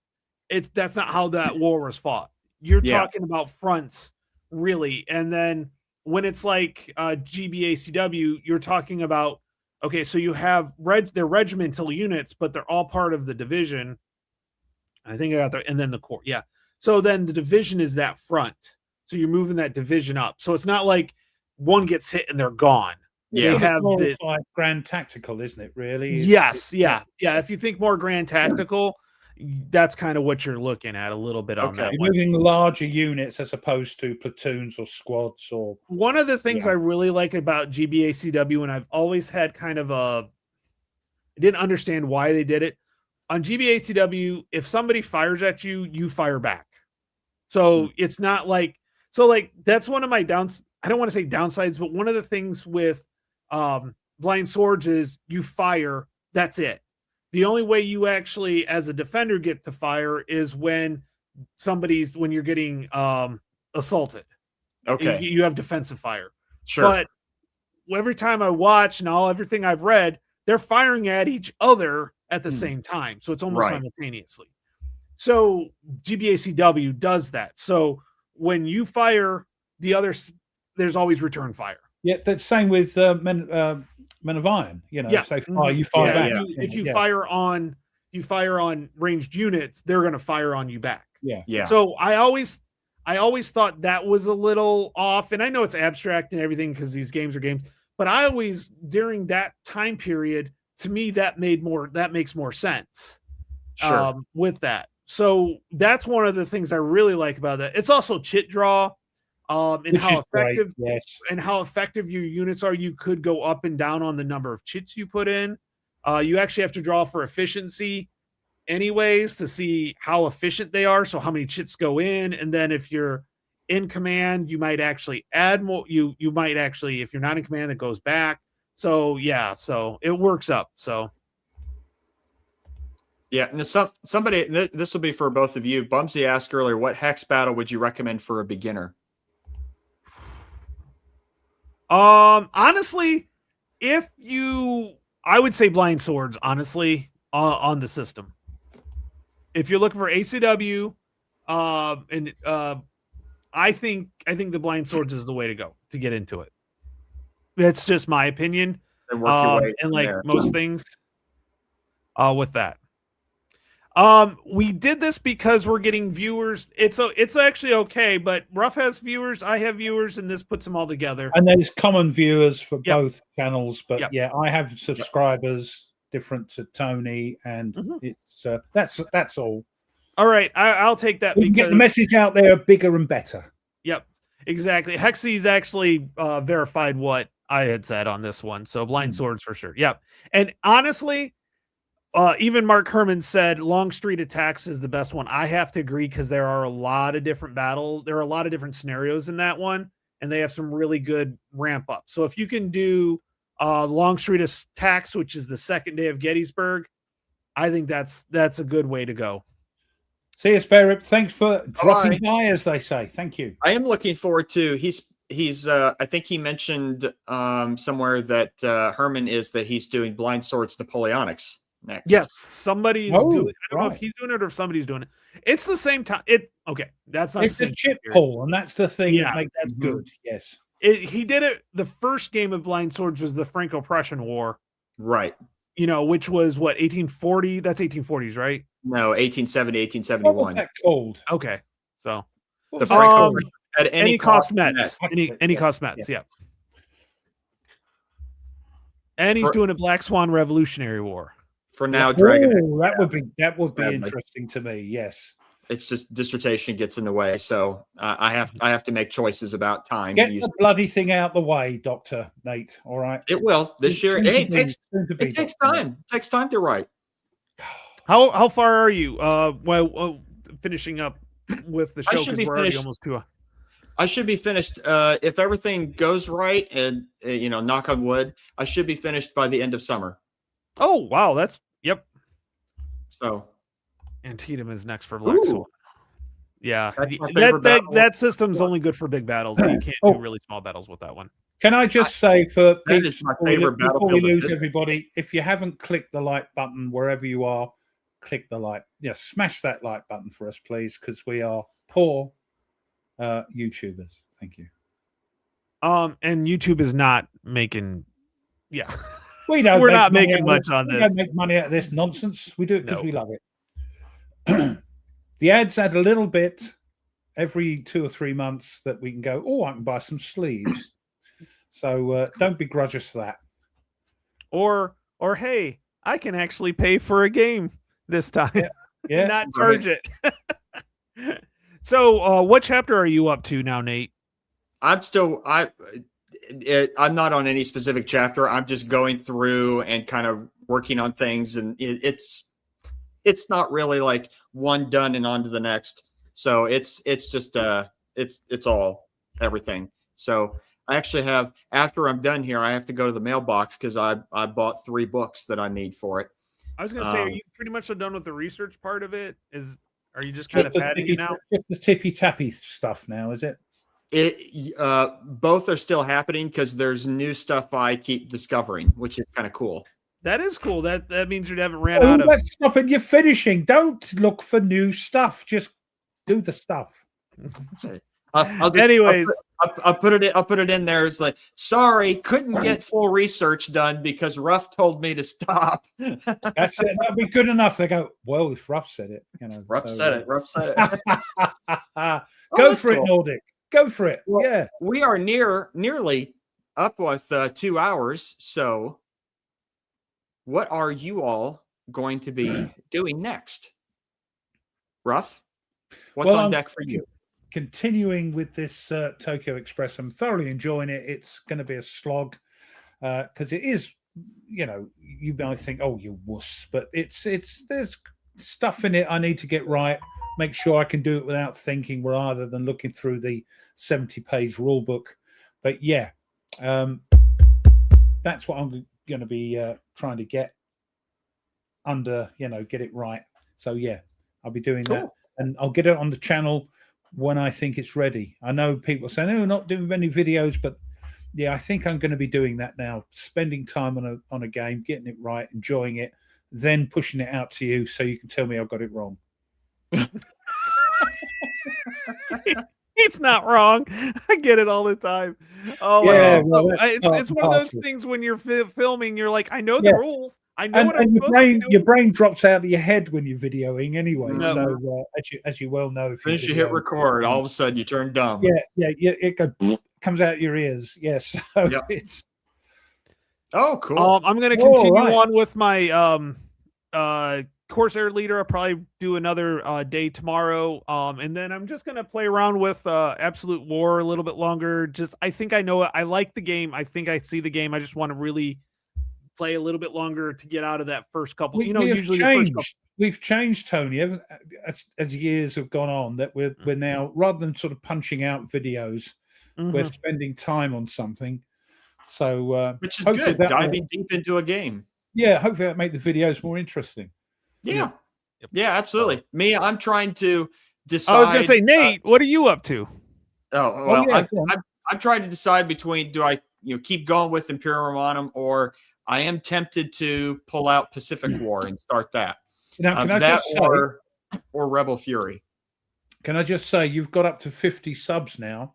That's not how that war was fought. You're talking about fronts, really. And then when it's like GBACW, you're talking about, okay, so you have they're regimental units, but they're all part of the division. I think I got there, and then the corps. Yeah. So then the division is that front. So you're moving that division up. So it's not like one gets hit and they're gone. Yeah, they have the like grand tactical, isn't it? Really? Yes. Yeah. If you think more grand tactical, that's kind of what you're looking at a little bit on that. You're moving larger units as opposed to platoons or squads. Or one of the things I really like about GBACW, and I've always had kind of I didn't understand why they did it. On GBACW, if somebody fires at you, you fire back. So it's not like, that's one of my downs. I don't want to say downsides, but one of the things with Blind Swords is you fire, that's it. The only way you actually, as a defender, get to fire is when you're getting assaulted. Okay. You have defensive fire. Sure. But every time I watch and everything I've read, they're firing at each other at the same time. So it's almost simultaneously. So GBACW does that. So when you fire, there's always return fire. Yeah, that's same with Men of Iron. You know, if they fire, you fire back. If you fire on ranged units, they're going to fire on you back. Yeah. So I always thought that was a little off, and I know it's abstract and everything because these games are games. But I always, during that time period, to me that makes more sense. Sure. With that. So that's one of the things I really like about that. It's also chit draw. And how effective your units are. You could go up and down on the number of chits you put in. You actually have to draw for efficiency anyways to see how efficient they are. So how many chits go in, and then if you're in command, you might actually add more. You might actually, if you're not in command, it goes back. So so it works up. So yeah, and somebody, this will be for both of you. Bumsy asked earlier, what hex battle would you recommend for a beginner? Honestly, I would say Blind Swords, honestly, on the system. If you're looking for ACW, I think the Blind Swords is the way to go to get into it. That's just my opinion. And work your way and like there. most things, with that. We did this because we're getting viewers. It's actually okay, but Ruff has viewers, I have viewers, and this puts them all together. And there's common viewers for both channels, but I have subscribers different to Tony, and it's that's all. All right, I'll take that. We can get the message out there bigger and better. Yep, exactly. Hexy's actually verified what I had said on this one, so Blind Swords for sure. Yep, and honestly. Even Mark Herman said Longstreet Attacks is the best one. I have to agree because there are a lot of different there are a lot of different scenarios in that one, and they have some really good ramp up. So if you can do Longstreet Attacks, which is the second day of Gettysburg, I think that's a good way to go. See you, Spare. Thanks for dropping by, as they say. Thank you. I am looking forward to. He's I think he mentioned somewhere that Herman is that he's doing Blind Swords Napoleonics. next. Yes, somebody's Oh, doing it. I don't know if right. he's doing it or if somebody's doing it. It's the same time. Okay, that's not It's the a same chip here. pull, and that's the thing Yeah, that makes that's it good. Yes. He did it. The first game of Blind Swords was the Franco-Prussian War, Right. which was what, 1840? That's 1840s, right? No, 1870, What was 1871. that called? Okay, so What The was that Franco called? at any cost met. Mets, Met. any Yeah, cost Mets, yeah. And he's doing a Black Swan Revolutionary War. For now, Dragon. Oh, that would be Sadly. interesting to me. Yes. It's just dissertation gets in the way, so I have to make choices about time. Get the bloody thing out the way, Dr. Nate. All right. It will this year. Soon to Hey, be, it Dr. takes Nate. time. It takes time to write. How far are you? Finishing up with the I show should because be we're already finished. almost 2 hours. I should be finished if everything goes right, and knock on wood. I should be finished by the end of summer. Oh wow, yep. So Antietam is next for Black Swan. Yeah, That's my favorite battle. that system's only good for big battles. You can't do really small battles with that one. Can I just say for that peeps, is my before we- favorite before we battlefield. lose everybody, if you haven't clicked the like button wherever you are, click the like. Yeah, smash that like button for us, please, because we are poor YouTubers. Thank you. And YouTube is not making. Yeah, We don't. we're make not money making out of much this. on We this. don't make money out of this nonsense. We do it because No. we love it. The ads add a little bit every 2 or 3 months that we can go. Oh, I can buy some sleeves. So don't begrudge us that. Or hey, I can actually pay for a game this time, Yeah. not charge it. So, what chapter are you up to now, Nate? I'm not on any specific chapter. I'm just going through and kind of working on things, and it's not really like one done and on to the next. So it's just it's all everything. So I actually have, after I'm done here, I have to go to the mailbox because I bought 3 books that I need for it. I was going to say, are you pretty much done with the research part of it? Are you just kind of padding it now? Just the tippy tappy stuff now, is it? Both are still happening because there's new stuff I keep discovering, which is kind of cool. That is cool. That means you haven't ran out of. Let's stop it. You're finishing. Don't look for new stuff. Just do the stuff. Anyways, I'll put it in there. It's like, sorry, couldn't get full research done because Ruff told me to stop. That's it. That'll be good enough. They go, well, if Ruff said it, Ruff said it. Ruff said it. Go for it, cool. Nordic. Go for it. Well, yeah. We are nearly up with 2 hours. So what are you all going to be doing next? Ruff, what's on deck for you? Continuing with this Tokyo Express, I'm thoroughly enjoying it. It's going to be a slog because it is, you might think, oh, you wuss, but there's stuff in it I need to get right. Make sure I can do it without thinking rather than looking through the 70-page rule book. But yeah, that's what I'm going to be trying to get under, get it right. So yeah, I'll be doing that, and I'll get it on the channel when I think it's ready. I know people are saying, "Oh, we're not doing many videos," but yeah, I think I'm going to be doing that now. Spending time on a game, getting it right, enjoying it, then pushing it out to you so you can tell me I got it wrong. It's not wrong. I get it all the time. Oh, yeah, well, it's one of those things when you're filming. You're like, I know the rules. I know what I'm supposed to do. Your brain drops out of your head when you're videoing anyway. No. So as you well know, As soon as you hit record, all of a sudden you turn dumb. Yeah, it comes out your ears. Yes, it's. Oh, cool. I'm going to continue on with my Corsair leader. I'll probably do another day tomorrow. And then I'm just going to play around with Absolute War a little bit longer. I think I know it. I like the game. I think I see the game. I just want to really play a little bit longer to get out of that first couple. We've changed, Tony, as years have gone on, that we're now, rather than sort of punching out videos, we're spending time on something. So which is good. Diving deep into a game. Yeah, hopefully that make the videos more interesting. Yeah, absolutely. Me, I'm trying to decide. I was going to say, Nate, what are you up to? I'm trying to decide between, do I keep going with Imperium Romanum, or I am tempted to pull out Pacific War and start that. Now, can I that just say, or Rebel Fury. can I just say you've got up to 50 subs now?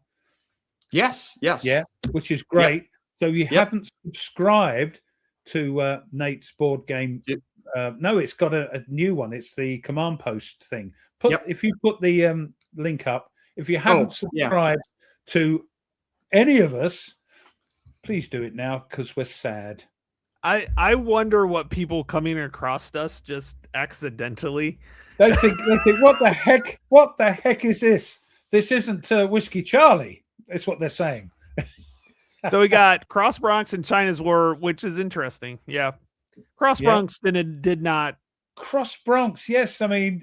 Yes. Yeah, which is great. So you haven't subscribed to Nate's board game. No, it's got a new one. It's the command post thing. If you put the link up, if you haven't subscribed to any of us, please do it now because we're sad. I wonder what people coming across us just accidentally. They think, what the heck is this? This isn't Whiskey Charlie. That's what they're saying. So we got Cross Bronx and China's War, which is interesting. Yeah. Cross Bronx did not. Cross Bronx, yes. I mean,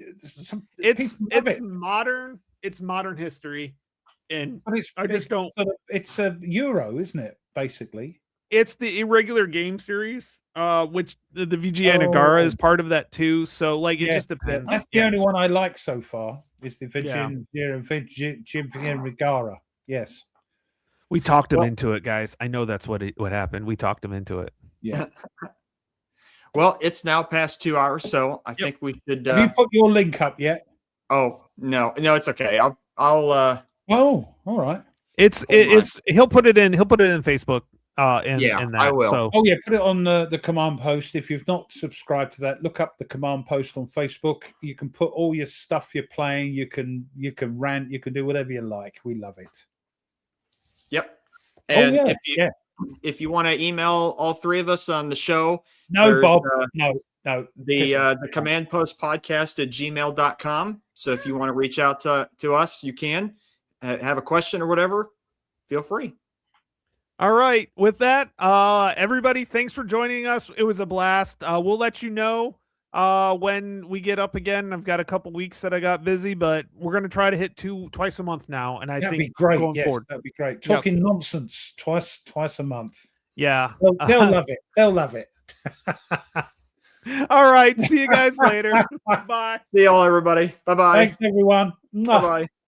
it's modern. It's modern history, and it's a Euro, isn't it? Basically, it's the irregular game series, which the VGA Nagara is part of that too. So, like, it just depends. That's the only one I like so far. Is the VGA Nagara? Yes. We talked him into it, guys. I know that's what happened. We talked him into it. Yeah. Well, it's now past 2 hours, so I think we should. Have you put your link up yet? Oh no, it's okay. I'll. Oh, all right. He'll put it in Facebook. I will. So. Oh yeah, put it on the command post. If you've not subscribed to that, look up the command post on Facebook. You can put all your stuff you're playing. You can rant. You can do whatever you like. We love it. Yep. And if you want to email all three of us on the show, Bob, no. The command post podcast at gmail.com. So if you want to reach out to us, you can have a question or whatever, feel free. All right. With that, everybody, thanks for joining us. It was a blast. We'll let you know when we get up again. I've got a couple weeks that I got busy, but we're going to try to hit twice a month now. And that'd be great. That'd be great. Talking nonsense twice a month. Yeah. They'll love it. They'll love it. All right. See you guys later. Bye. See y'all, everybody. Bye-bye. Thanks, everyone. Bye-bye.